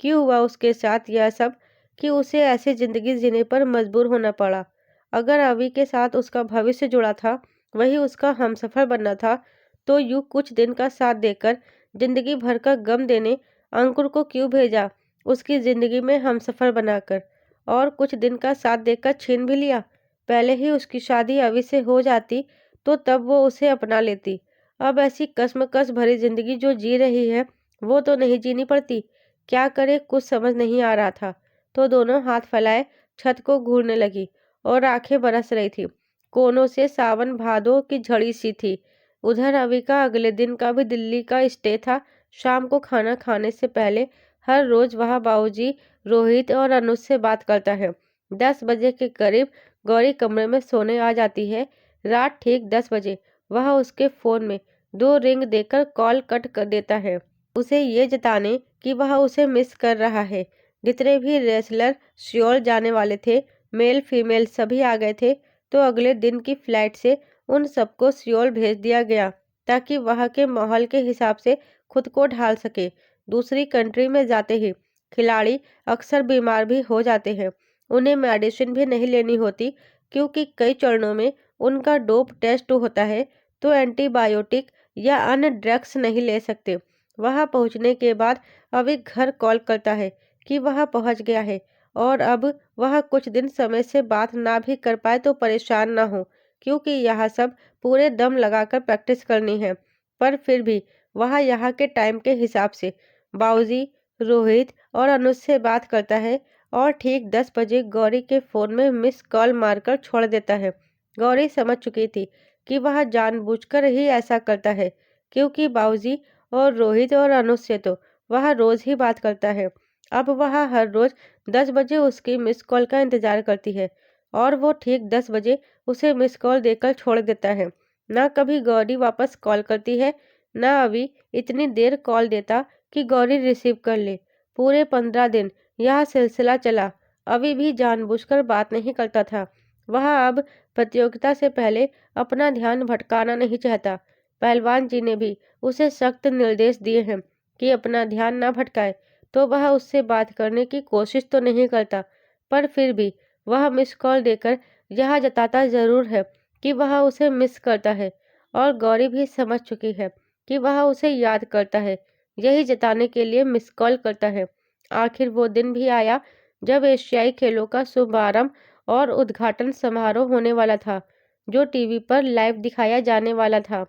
क्यों हुआ उसके साथ यह सब कि उसे ऐसी जिंदगी जीने पर मजबूर होना पड़ा? अगर अभी के साथ उसका भविष्य जुड़ा था, वही उसका हमसफर बनना था, तो यूं कुछ दिन का साथ देकर जिंदगी भर का गम देने अंकुर को क्यों भेजा उसकी जिंदगी में हमसफर बनाकर? और कुछ दिन का साथ देकर छीन भी लिया। पहले ही उसकी शादी अभी से हो जाती तो तब वो उसे अपना लेती। अब ऐसी कश्मकश भरी जिंदगी जो जी रही है, वो तो नहीं जीनी पड़ती। क्या करे कुछ समझ नहीं आ रहा था, तो दोनों हाथ फैलाए छत को घूरने लगी और आंखें बरस रही थी। कोनों से सावन भादों की झड़ी सी थी। उधर अभी का अगले दिन का भी दिल्ली का स्टे था। शाम को खाना खाने से पहले हर रोज वह बाबूजी, रोहित और अनुज से बात करता है। 10 बजे के करीब गौरी कमरे में सोने आ जाती है। रात ठीक 10 बजे वह उसके फ़ोन में 2 रिंग देकर कॉल कट कर देता है, उसे ये जताने कि वह उसे मिस कर रहा है। जितने भी रेसलर सियोल जाने वाले थे, मेल फीमेल सभी आ गए थे, तो अगले दिन की फ्लाइट से उन सबको सियोल भेज दिया गया, ताकि वहाँ के माहौल के हिसाब से खुद को ढाल सके। दूसरी कंट्री में जाते ही खिलाड़ी अक्सर बीमार भी हो जाते हैं। उन्हें मेडिसिन भी नहीं लेनी होती, क्योंकि कई चरणों में उनका डोप टेस्ट होता है, तो एंटीबायोटिक या अन्य ड्रग्स नहीं ले सकते। वहां पहुंचने के बाद अभी घर कॉल करता है कि वह पहुंच गया है, और अब वह कुछ दिन समय से बात ना भी कर पाए तो परेशान ना हो, क्योंकि यह सब पूरे दम लगाकर प्रैक्टिस करनी है। पर फिर भी वह यहाँ के टाइम के हिसाब से बाबूजी, रोहित और अनुज से बात करता है और ठीक 10 बजे गौरी के फ़ोन में मिस कॉल मारकर छोड़ देता है। गौरी समझ चुकी थी कि वह जानबूझकर ही ऐसा करता है, क्योंकि बाबूजी और रोहित और अनुज से तो वह रोज़ ही बात करता है। अब वह हर रोज़ 10 बजे उसकी मिस कॉल का इंतज़ार करती है और वो ठीक 10 बजे उसे मिस कॉल देकर छोड़ देता है। ना कभी गौरी वापस कॉल करती है, ना अभी इतनी देर कॉल देता कि गौरी रिसीव कर ले। पूरे 15 दिन यह सिलसिला चला। अभी भी जानबूझकर बात नहीं करता था। वह अब प्रतियोगिता से पहले अपना ध्यान भटकाना नहीं चाहता। पहलवान जी ने भी उसे सख्त निर्देश दिए हैं कि अपना ध्यान न भटकाए, तो वह उससे बात करने की कोशिश तो नहीं करता, पर फिर भी वह मिस कॉल देकर यह जताता ज़रूर है कि वह उसे मिस करता है और गौरी भी समझ चुकी है कि वह उसे याद करता है। यही जताने के लिए मिस कॉल करता है। आखिर वो दिन भी आया जब एशियाई खेलों का शुभारंभ और उद्घाटन समारोह होने वाला था, जो टीवी पर लाइव दिखाया जाने वाला था।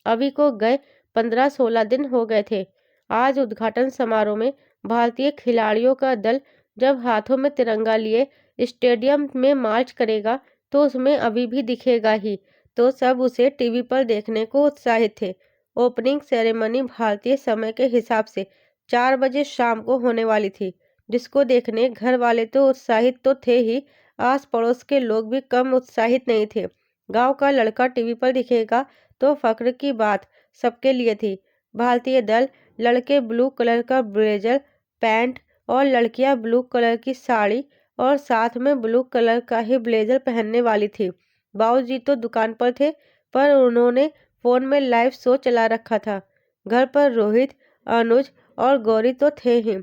अभी को गए 15-16 दिन हो गए थे। आज उद्घाटन समारोह में भारतीय खिलाड़ियों का दल जब हाथों में तिरंगा लिए स्टेडियम में मार्च करेगा, तो उसमें अभी भी दिखेगा ही। तो सब उसे टीवी पर देखने को उत्साहित थे। ओपनिंग सेरेमनी भारतीय समय के हिसाब से 4 बजे शाम को होने वाली थी, जिसको देखने घर वाले तो उत्साहित तो थे ही, आस पड़ोस के लोग भी कम उत्साहित नहीं थे। गांव का लड़का टीवी पर दिखेगा तो फक्र की बात सबके लिए थी। भारतीय दल, लड़के ब्लू कलर का ब्लेजर पैंट और लड़कियां ब्लू कलर की साड़ी और साथ में ब्लू कलर का ही ब्लेजर पहनने वाली थी। बाबूजी तो दुकान पर थे, पर उन्होंने फ़ोन में लाइव शो चला रखा था। घर पर रोहित, अनुज और गौरी तो थे ही।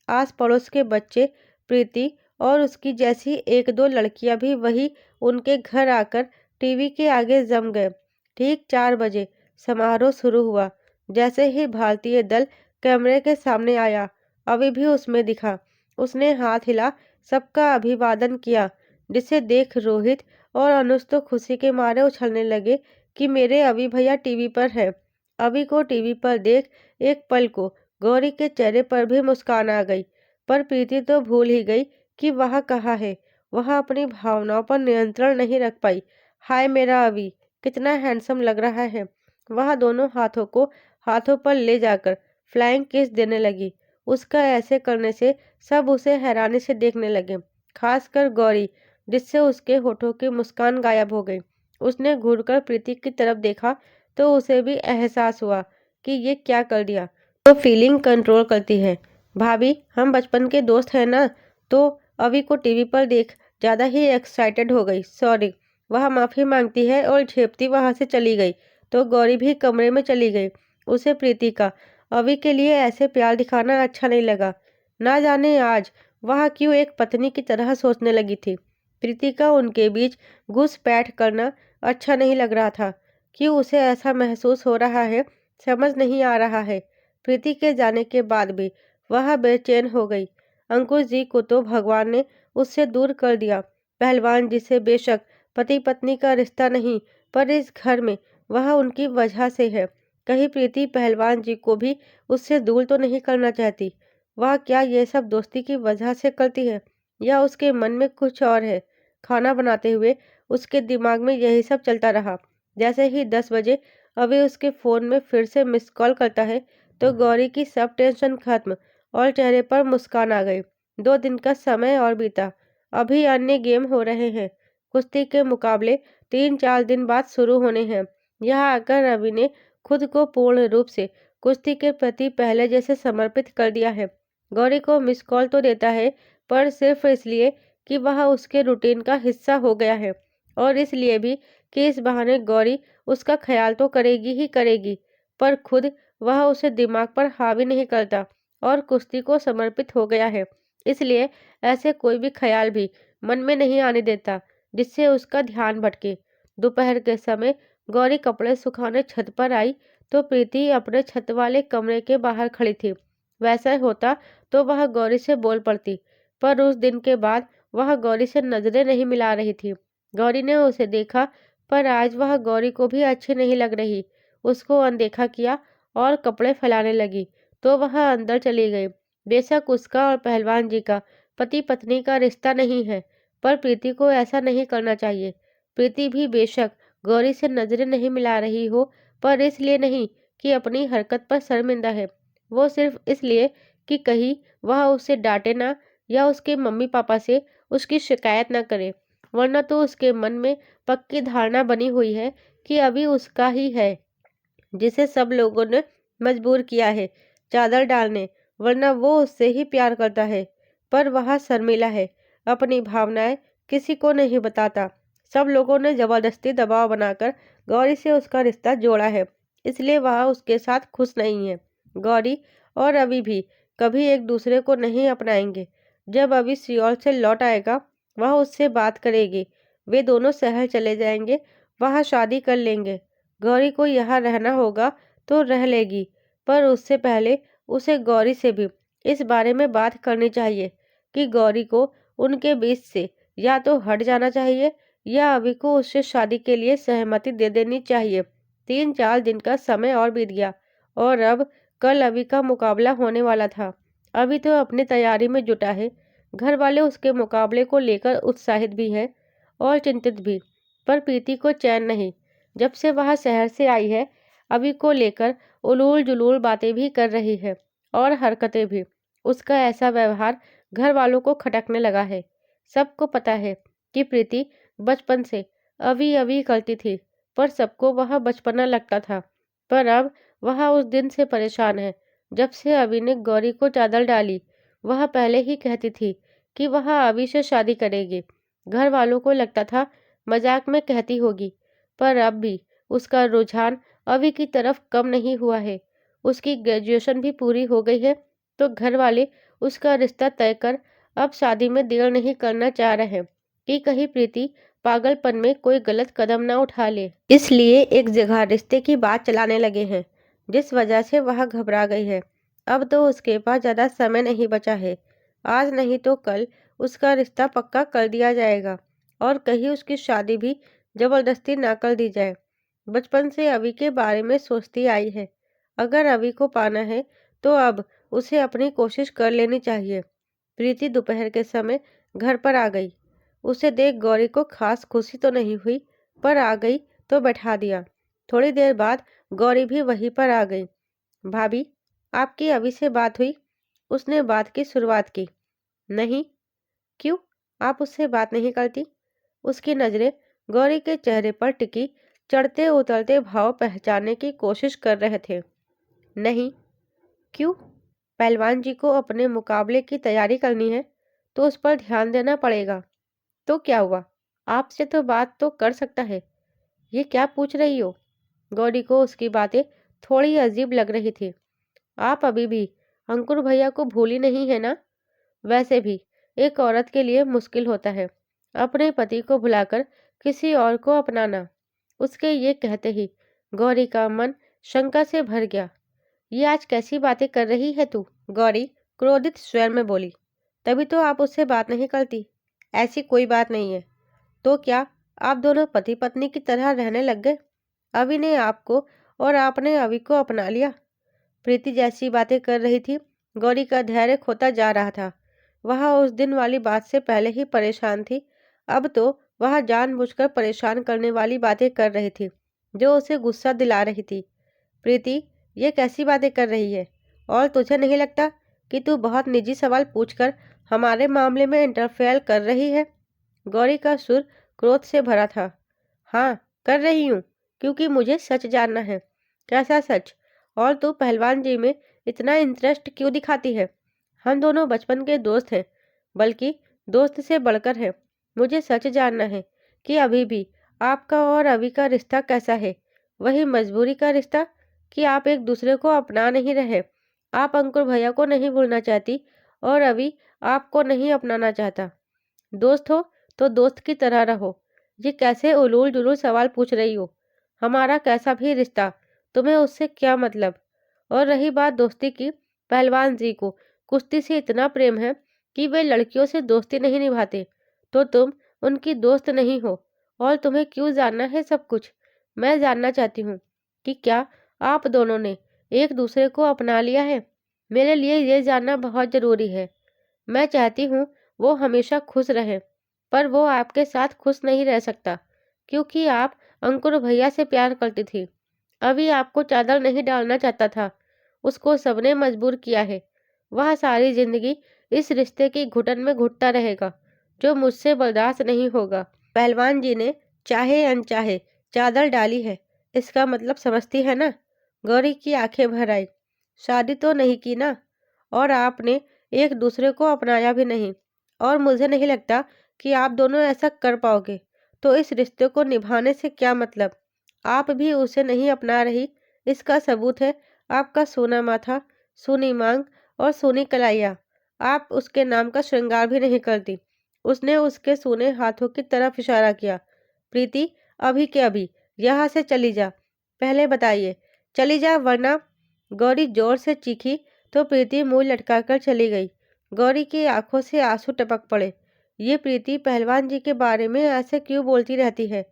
आस पड़ोस के बच्चे, प्रीति और उसकी जैसी एक दो लड़कियां भी वही उनके घर आकर टीवी के आगे जम गए। ठीक 4 बजे समारोह शुरू हुआ। जैसे ही भारतीय दल कैमरे के सामने आया, अभी भी उसमें दिखा। उसने हाथ हिला सबका अभिवादन किया, जिसे देख रोहित और अनुज तो खुशी के मारे उछलने लगे कि मेरे अभी भैया टीवी पर है। अभी को टीवी पर देख एक पल को गौरी के चेहरे पर भी मुस्कान आ गई, पर प्रीति तो भूल ही गई कि वह कहाँ है। वह अपनी भावनाओं पर नियंत्रण नहीं रख पाई। हाय मेरा अभी, कितना हैंडसम लग रहा है। वह दोनों हाथों को हाथों पर ले जाकर फ्लाइंग किस देने लगी। उसका ऐसे करने से सब उसे हैरानी से देखने लगे, खासकर गौरी, जिससे उसके होठों की मुस्कान गायब हो गई। उसने घूरकर प्रीति की तरफ देखा तो उसे भी एहसास हुआ कि ये क्या कर दिया। तो फीलिंग कंट्रोल करती है। भाभी, हम बचपन के दोस्त हैं ना। तो अभी को टीवी पर देख ज़्यादा ही एक्साइटेड हो गई, सॉरी। वह माफ़ी मांगती है और झेपती वहाँ से चली गई। तो गौरी भी कमरे में चली गई। उसे प्रीति का अभी के लिए ऐसे प्यार दिखाना अच्छा नहीं लगा। ना जाने आज वह क्यों एक पत्नी की तरह सोचने लगी थी। प्रीति का उनके बीच घुसपैठ करना अच्छा नहीं लग रहा था। क्यों उसे ऐसा महसूस हो रहा है, समझ नहीं आ रहा है। प्रीति के जाने के बाद भी वह बेचैन हो गई। अंकुश जी को तो भगवान ने उससे दूर कर दिया। पहलवान जी से बेशक पति पत्नी का रिश्ता नहीं, पर इस घर में वह उनकी वजह से है। कहीं प्रीति पहलवान जी को भी उससे दूर तो नहीं करना चाहती। वह क्या ये सब दोस्ती की वजह से करती है, या उसके मन में कुछ और है। खाना बनाते हुए उसके दिमाग में यही सब चलता रहा। जैसे ही 10 बजे अभी उसके फ़ोन में फिर से मिस कॉल करता है, तो गौरी की सब टेंशन खत्म और चेहरे पर मुस्कान आ गई। 2 दिन का समय और बीता। अभी अन्य गेम हो रहे हैं। कुश्ती के मुकाबले 3-4 दिन बाद शुरू होने हैं। यहाँ आकर रवि ने खुद को पूर्ण रूप से कुश्ती के प्रति पहले जैसे समर्पित कर दिया है। गौरी को मिस कॉल तो देता है, पर सिर्फ इसलिए कि वह उसके रूटीन का हिस्सा हो गया है, और इसलिए भी कि इस बहाने गौरी उसका ख्याल तो करेगी ही करेगी, पर खुद वह उसे दिमाग पर हावी नहीं करता और कुश्ती को समर्पित हो गया है। इसलिए ऐसे कोई भी ख्याल भी मन में नहीं आने देता जिससे उसका ध्यान भटके। दोपहर के समय गौरी कपड़े सुखाने छत पर आई तो प्रीति अपने छत वाले कमरे के बाहर खड़ी थी। वैसा होता तो वह गौरी से बोल पड़ती, पर उस दिन के बाद वह गौरी से नजरें नहीं मिला रही थी। गौरी ने उसे देखा, पर आज वह गौरी को भी अच्छी नहीं लग रही। उसको अनदेखा किया और कपड़े फैलाने लगी, तो वह अंदर चली गई। बेशक उसका और पहलवान जी का पति पत्नी का रिश्ता नहीं है, पर प्रीति को ऐसा नहीं करना चाहिए। प्रीति भी बेशक गौरी से नजरें नहीं मिला रही हो, पर इसलिए नहीं कि अपनी हरकत पर शर्मिंदा है। वो सिर्फ इसलिए कि कहीं वह उसे डांटे ना या उसके मम्मी पापा से उसकी शिकायत ना करे, वरना तो उसके मन में पक्की धारणा बनी हुई है कि अभी उसका ही है, जिसे सब लोगों ने मजबूर किया है चादर डालने, वरना वो उससे ही प्यार करता है। पर वह शर्मिला है, अपनी भावनाएं किसी को नहीं बताता। सब लोगों ने जबरदस्ती दबाव बनाकर गौरी से उसका रिश्ता जोड़ा है, इसलिए वह उसके साथ खुश नहीं है। गौरी और अभी भी कभी एक दूसरे को नहीं अपनाएंगे। जब अभी सियोल से लौट आएगा, वह उससे बात करेगी। वे दोनों शहर चले जाएंगे, वहाँ शादी कर लेंगे। गौरी को यहाँ रहना होगा तो रह लेगी, पर उससे पहले उसे गौरी से भी इस बारे में बात करनी चाहिए कि गौरी को उनके बीच से या तो हट जाना चाहिए या अभी को उससे शादी के लिए सहमति दे देनी चाहिए। 3-4 दिन का समय और बीत गया और अब कल अभी का मुकाबला होने वाला था। अभी तो अपनी तैयारी में जुटा है। घर वाले उसके मुकाबले को लेकर उत्साहित भी है और चिंतित भी, पर प्रीति को चैन नहीं। जब से वह शहर से आई है, अभी को लेकर उलूल जुलूल बातें भी कर रही है और हरकतें भी। उसका ऐसा व्यवहार घर वालों को खटकने लगा है। सबको पता है कि प्रीति बचपन से अभी अभी करती थी, पर सबको वह बचपना लगता था। पर अब वह उस दिन से परेशान है जब से अभी ने गौरी को चादर डाली। वह पहले ही कहती थी कि वह अभी से शादी करेगी। घर वालों को लगता था मजाक में कहती होगी, पर अब भी उसका रुझान अभी की तरफ कम नहीं हुआ है। उसकी ग्रेजुएशन भी पूरी हो गई है, तो घर वाले उसका रिश्ता तय कर अब शादी में देर नहीं करना चाह रहे हैं कि कहीं प्रीति पागलपन में कोई गलत कदम ना उठा ले। इसलिए एक जगह रिश्ते की बात चलाने लगे हैं, जिस वजह से वह घबरा गई है। अब तो उसके पास ज़्यादा समय नहीं बचा है। आज नहीं तो कल उसका रिश्ता पक्का कर दिया जाएगा और कहीं उसकी शादी भी जबरदस्ती ना कर दी जाए। बचपन से अभी के बारे में सोचती आई है। अगर अभी को पाना है तो अब उसे अपनी कोशिश कर लेनी चाहिए। प्रीति दोपहर के समय घर पर आ गई। उसे देख गौरी को खास खुशी तो नहीं हुई, पर आ गई तो बैठा दिया। थोड़ी देर बाद गौरी भी वहीं पर आ गई। भाभी, आपकी अभी से बात हुई? उसने बात की शुरुआत की। नहीं। क्यों? आप उससे बात नहीं करती? उसकी नजरें गौरी के चेहरे पर टिकी, चढ़ते उतरते भाव पहचानने की कोशिश कर रहे थे। नहीं। क्यों? पहलवान जी को अपने मुकाबले की तैयारी करनी है, तो उस पर ध्यान देना पड़ेगा। तो क्या हुआ? आपसे तो बात तो कर सकता है। ये क्या पूछ रही हो? गौरी को उसकी बातें थोड़ी अजीब लग रही थी। आप अभी भी अंकुर भैया को भूली नहीं है ना? वैसे भी एक औरत के लिए मुश्किल होता है अपने पति को भुलाकर किसी और को अपनाना। उसके ये कहते ही गौरी का मन शंका से भर गया। ये आज कैसी बातें कर रही है तू? गौरी क्रोधित स्वर में बोली। तभी तो आप उससे बात नहीं करती। ऐसी कोई बात नहीं है। तो क्या आप दोनों पति पत्नी की तरह रहने लग गए? अभी ने आपको और आपने अभी को अपना लिया। प्रीति जैसी बातें कर रही थी, गौरी का धैर्य खोता जा रहा था। वह उस दिन वाली बात से पहले ही परेशान थी, अब तो वह जानबूझकर परेशान करने वाली बातें कर रही थी, जो उसे गुस्सा दिला रही थी। प्रीति, ये कैसी बातें कर रही है? और तुझे नहीं लगता कि तू बहुत निजी सवाल पूछकर हमारे मामले में इंटरफेयर कर रही है? गौरी का सुर क्रोध से भरा था। हाँ, कर रही हूँ, क्योंकि मुझे सच जानना है। कैसा सच? और तू पहलवान जी में इतना इंटरेस्ट क्यों दिखाती है? हम दोनों बचपन के दोस्त हैं, बल्कि दोस्त से बढ़कर हैं। मुझे सच जानना है कि अभी भी आपका और अभी का रिश्ता कैसा है? वही मजबूरी का रिश्ता कि आप एक दूसरे को अपना नहीं रहे? आप अंकुर भैया को नहीं भूलना चाहती और अभी आपको नहीं अपनाना चाहता। दोस्त हो तो दोस्त की तरह रहो। ये कैसे उलूल जुलूल सवाल पूछ रही हो? हमारा कैसा भी रिश्ता, तुम्हें उससे क्या मतलब? और रही बात दोस्ती की, पहलवान जी को कुश्ती से इतना प्रेम है कि वे लड़कियों से दोस्ती नहीं निभाते, तो तुम उनकी दोस्त नहीं हो। और तुम्हें क्यों जानना है सब कुछ? मैं जानना चाहती हूँ कि क्या आप दोनों ने एक दूसरे को अपना लिया है? मेरे लिए ये जानना बहुत ज़रूरी है। मैं चाहती हूँ वो हमेशा खुश रहे, पर वो आपके साथ खुश नहीं रह सकता, क्योंकि आप अंकुर भैया से प्यार करती थी। अभी आपको चादर नहीं डालना चाहता था, उसको सबने मजबूर किया है। वह सारी जिंदगी इस रिश्ते की घुटन में घुटता रहेगा, जो मुझसे बर्दाश्त नहीं होगा। पहलवान जी ने चाहे अनचाहे चादर डाली है, इसका मतलब समझती है ना? गौरी की आंखें भर आई। शादी तो नहीं की ना, और आपने एक दूसरे को अपनाया भी नहीं, और मुझे नहीं लगता कि आप दोनों ऐसा कर पाओगे। तो इस रिश्ते को निभाने से क्या मतलब? आप भी उसे नहीं अपना रही, इसका सबूत है आपका सोना माथा, सोनी मांग और सोनी कलाइया। आप उसके नाम का श्रृंगार भी नहीं करती। उसने उसके सोने हाथों की तरफ इशारा किया। प्रीति, अभी के अभी यहाँ से चली जा। पहले बताइए, चली जा वरना। गौरी जोर से चीखी तो प्रीति मुंह लटकाकर चली गई। गौरी की आंखों से आंसू टपक पड़े। ये प्रीति पहलवान जी के बारे में ऐसे क्यों बोलती रहती है?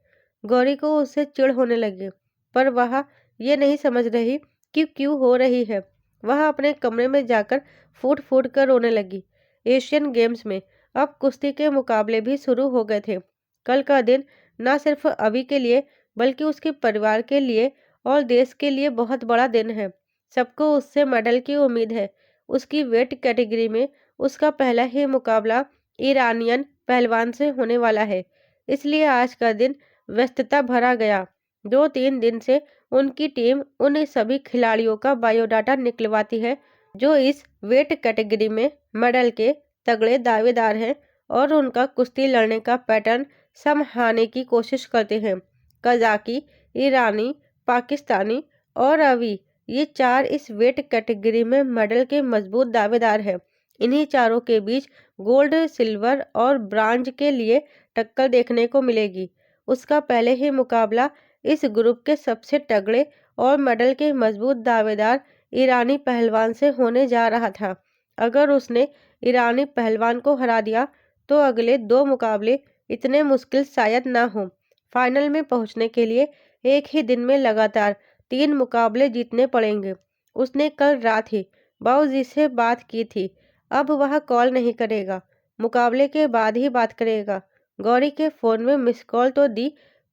गौरी को उससे चिढ़ होने लगी, पर वह ये नहीं समझ रही कि क्यों हो रही है। वह अपने कमरे में जाकर फूट फूट कर रोने लगी। एशियन गेम्स में अब कुश्ती के मुकाबले भी शुरू हो गए थे। कल का दिन न सिर्फ अभी के लिए, बल्कि उसके परिवार के लिए और देश के लिए बहुत बड़ा दिन है। सबको उससे मेडल की उम्मीद है। उसकी वेट कैटेगरी में उसका पहला ही मुकाबला ईरानियन पहलवान से होने वाला है। इसलिए आज का दिन व्यस्तता भरा गया। 2-3 दिन से उनकी टीम उन सभी खिलाड़ियों का बायोडाटा निकलवाती है जो इस वेट कैटेगरी में मेडल के तगड़े दावेदार हैं, और उनका कुश्ती लड़ने का पैटर्न समझाने की कोशिश करते हैं। कजाकी, ईरानी, पाकिस्तानी और अवी, ये चार इस वेट कैटेगरी में मेडल के मजबूत दावेदार हैं। इन्हीं चारों के बीच गोल्ड, सिल्वर और ब्रांज के लिए टक्कर देखने को मिलेगी। उसका पहले ही मुकाबला इस ग्रुप के सबसे तगड़े और मेडल के मजबूत दावेदार ईरानी पहलवान से होने जा रहा था। अगर उसने ईरानी पहलवान को हरा दिया तो अगले 2 मुकाबले इतने मुश्किल शायद ना हो। फाइनल में पहुंचने के लिए एक ही दिन में लगातार 3 मुकाबले जीतने पड़ेंगे। उसने कल रात ही बाबूजी से बात की थी। अब वह कॉल नहीं करेगा, मुकाबले के बाद ही बात करेगा। गौरी के फ़ोन में मिस कॉल तो दी,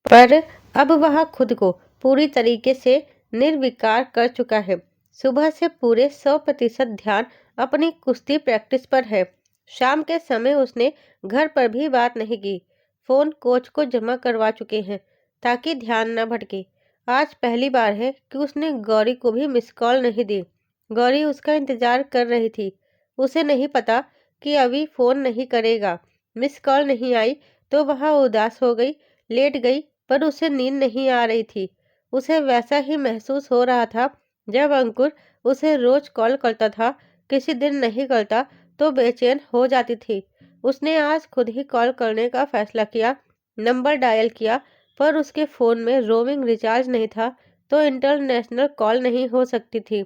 पर अब वह खुद को पूरी तरीके से निर्विकार कर चुका है। सुबह से पूरे 100% ध्यान अपनी कुश्ती प्रैक्टिस पर है। शाम के समय उसने घर पर भी बात नहीं की। फ़ोन कोच को जमा करवा चुके हैं ताकि ध्यान न भटके। आज पहली बार है कि उसने गौरी को भी मिस कॉल नहीं दी। गौरी उसका इंतजार कर रही थी। उसे नहीं पता कि अभी फ़ोन नहीं करेगा। मिस कॉल नहीं आई तो वह उदास हो गई, लेट गई, पर उसे नींद नहीं आ रही थी। उसे वैसा ही महसूस हो रहा था जब अंकुर उसे रोज कॉल करता था। किसी दिन नहीं करता तो बेचैन हो जाती थी। उसने आज खुद ही कॉल करने का फैसला किया। नंबर डायल किया, पर उसके फ़ोन में रोमिंग रिचार्ज नहीं था, तो इंटरनेशनल कॉल नहीं हो सकती थी।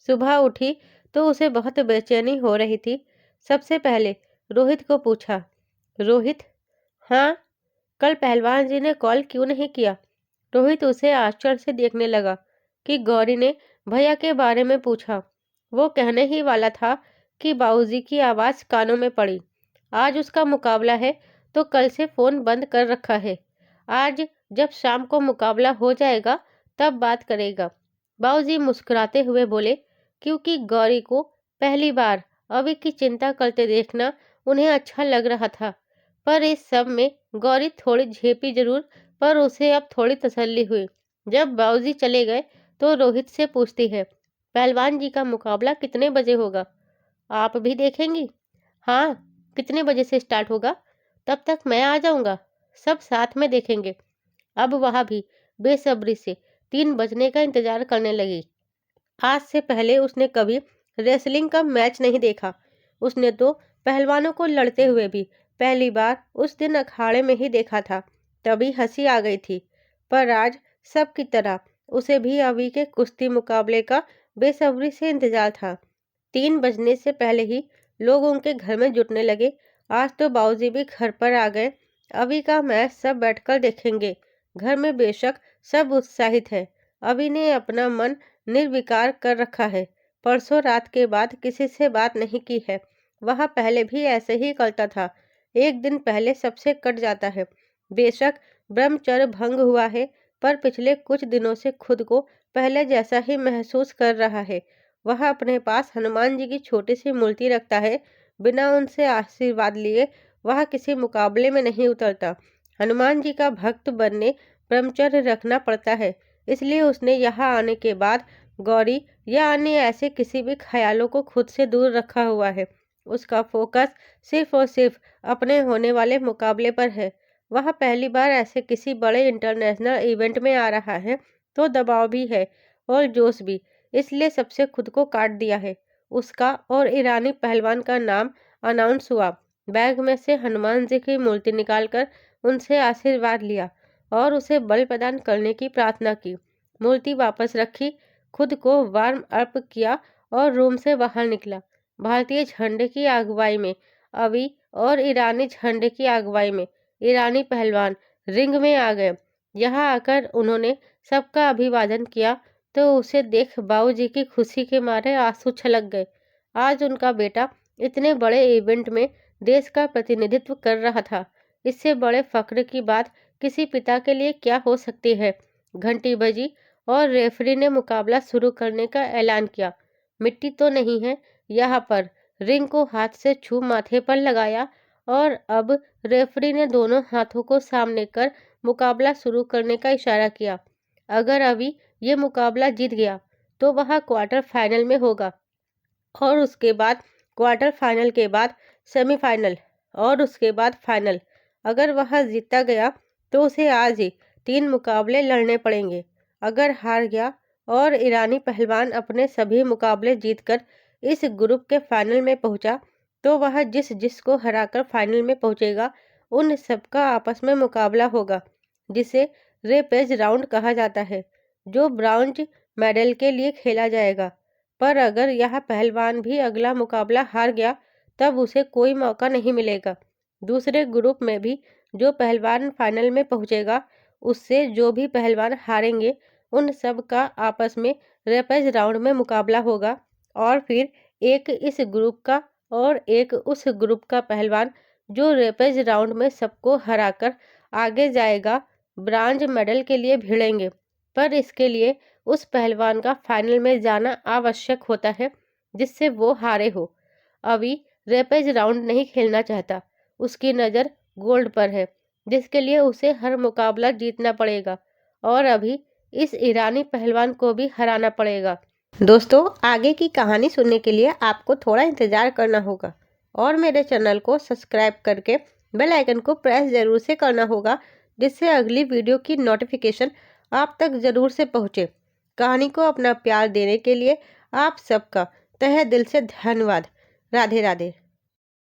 सुबह उठी तो उसे बहुत बेचैनी हो रही थी। सबसे पहले रोहित को पूछा। रोहित? हाँ? कल पहलवान जी ने कॉल क्यों नहीं किया? रोहित उसे आश्चर्य से देखने लगा कि गौरी ने भैया के बारे में पूछा। वो कहने ही वाला था कि बाबूजी की आवाज़ कानों में पड़ी। आज उसका मुकाबला है तो कल से फ़ोन बंद कर रखा है। आज जब शाम को मुकाबला हो जाएगा तब बात करेगा। बाबूजी मुस्कुराते हुए बोले, क्योंकि गौरी को पहली बार अभी की चिंता करते देखना उन्हें अच्छा लग रहा था। पर इस सब में गौरी थोड़ी झेपी जरूर, पर उसे अब थोड़ी तसल्ली हुई। जब बाबूजी चले गए तो रोहित से पूछती है, पहलवान जी का मुकाबला कितने बजे होगा? आप भी देखेंगी? हाँ। कितने बजे से स्टार्ट होगा? तब तक मैं आ जाऊंगा। सब साथ में देखेंगे। अब वह भी बेसब्री से 3 बजने का इंतजार करने लगी। आज से पहले उसने कभी रेसलिंग का मैच नहीं देखा। उसने तो पहलवानों को लड़ते हुए भी पहली बार उस दिन अखाड़े में ही देखा था। तभी हंसी आ गई थी। पर आज सब की तरह उसे भी अभी के कुश्ती मुकाबले का बेसब्री से इंतजार था। 3 बजने से पहले ही लोग उनके घर में जुटने लगे। आज तो बाबूजी भी घर पर आ गए। अभी का मैच सब बैठकर देखेंगे। घर में बेशक सब उत्साहित है। अभी ने अपना मन निर्विकार कर रखा है, परसों रात के बाद किसी से बात नहीं की है। वह पहले भी ऐसे ही करता था। एक दिन पहले सबसे कट जाता है। बेशक ब्रह्मचर्य भंग हुआ है, पर पिछले कुछ दिनों से खुद को पहले जैसा ही महसूस कर रहा है। वह अपने पास हनुमान जी की छोटी सी मूर्ति रखता है। बिना उनसे आशीर्वाद लिए वह किसी मुकाबले में नहीं उतरता। हनुमान जी का भक्त बनने ब्रह्मचर्य रखना पड़ता है। इसलिए उसने यहाँ आने के बाद गौरी या अन्य ऐसे किसी भी ख्यालों को खुद से दूर रखा हुआ है। उसका फोकस सिर्फ और सिर्फ अपने होने वाले मुकाबले पर है। वह पहली बार ऐसे किसी बड़े इंटरनेशनल इवेंट में आ रहा है, तो दबाव भी है और जोश भी। इसलिए सबसे खुद को काट दिया है। उसका और ईरानी पहलवान का नाम अनाउंस हुआ। बैग में से हनुमान जी की मूर्ति निकालकर उनसे आशीर्वाद लिया और उसे बल प्रदान करने की प्रार्थना की। मूर्ति वापस रखी, खुद को वार्म अप किया और रूम से बाहर निकला। भारतीय झंडे की अगुवाई में अभी और ईरानी झंडे की अगुवाई में ईरानी पहलवान रिंग में आ गए। यहाँ आकर उन्होंने सबका अभिवादन किया तो उसे देख बाबूजी की खुशी के मारे आंसू छलक गए। आज उनका बेटा इतने बड़े इवेंट में देश का प्रतिनिधित्व कर रहा था। इससे बड़े फख्र की बात किसी पिता के लिए क्या हो सकती है। घंटी बजी और रेफरी ने मुकाबला शुरू करने का ऐलान किया। मिट्टी तो नहीं है यहाँ पर। रिंग को हाथ से छू माथे पर लगाया और अब रेफरी ने दोनों हाथों को सामने कर मुकाबला शुरू करने का इशारा किया। अगर अभी ये मुकाबला जीत गया तो वह क्वार्टर फाइनल में होगा और उसके बाद क्वार्टर फाइनल के बाद सेमीफाइनल और उसके बाद फाइनल। अगर वह जीता गया तो उसे आज ही 3 मुकाबले लड़ने पड़ेंगे। अगर हार गया और ईरानी पहलवान अपने सभी मुकाबले जीतकर इस ग्रुप के फाइनल में पहुंचा, तो वह जिस जिसको हराकर फाइनल में पहुंचेगा उन सबका आपस में मुकाबला होगा, जिसे रेपेज राउंड कहा जाता है, जो ब्रॉन्ज मेडल के लिए खेला जाएगा। पर अगर यह पहलवान भी अगला मुकाबला हार गया तब उसे कोई मौका नहीं मिलेगा। दूसरे ग्रुप में भी जो पहलवान फाइनल में पहुंचेगा, उससे जो भी पहलवान हारेंगे उन सब का आपस में रैपिड राउंड में मुकाबला होगा और फिर एक इस ग्रुप का और एक उस ग्रुप का पहलवान जो रैपिड राउंड में सबको हराकर आगे जाएगा, ब्रॉन्ज मेडल के लिए भिड़ेंगे। पर इसके लिए उस पहलवान का फाइनल में जाना आवश्यक होता है जिससे वो हारे हो। अभी रैपिड राउंड नहीं खेलना चाहता। उसकी नज़र गोल्ड पर है, जिसके लिए उसे हर मुकाबला जीतना पड़ेगा और अभी इस ईरानी पहलवान को भी हराना पड़ेगा। दोस्तों, आगे की कहानी सुनने के लिए आपको थोड़ा इंतज़ार करना होगा और मेरे चैनल को सब्सक्राइब करके बेल आइकन को प्रेस ज़रूर से करना होगा, जिससे अगली वीडियो की नोटिफिकेशन आप तक ज़रूर से पहुँचे। कहानी को अपना प्यार देने के लिए आप सबका तहे दिल से धन्यवाद। राधे राधे।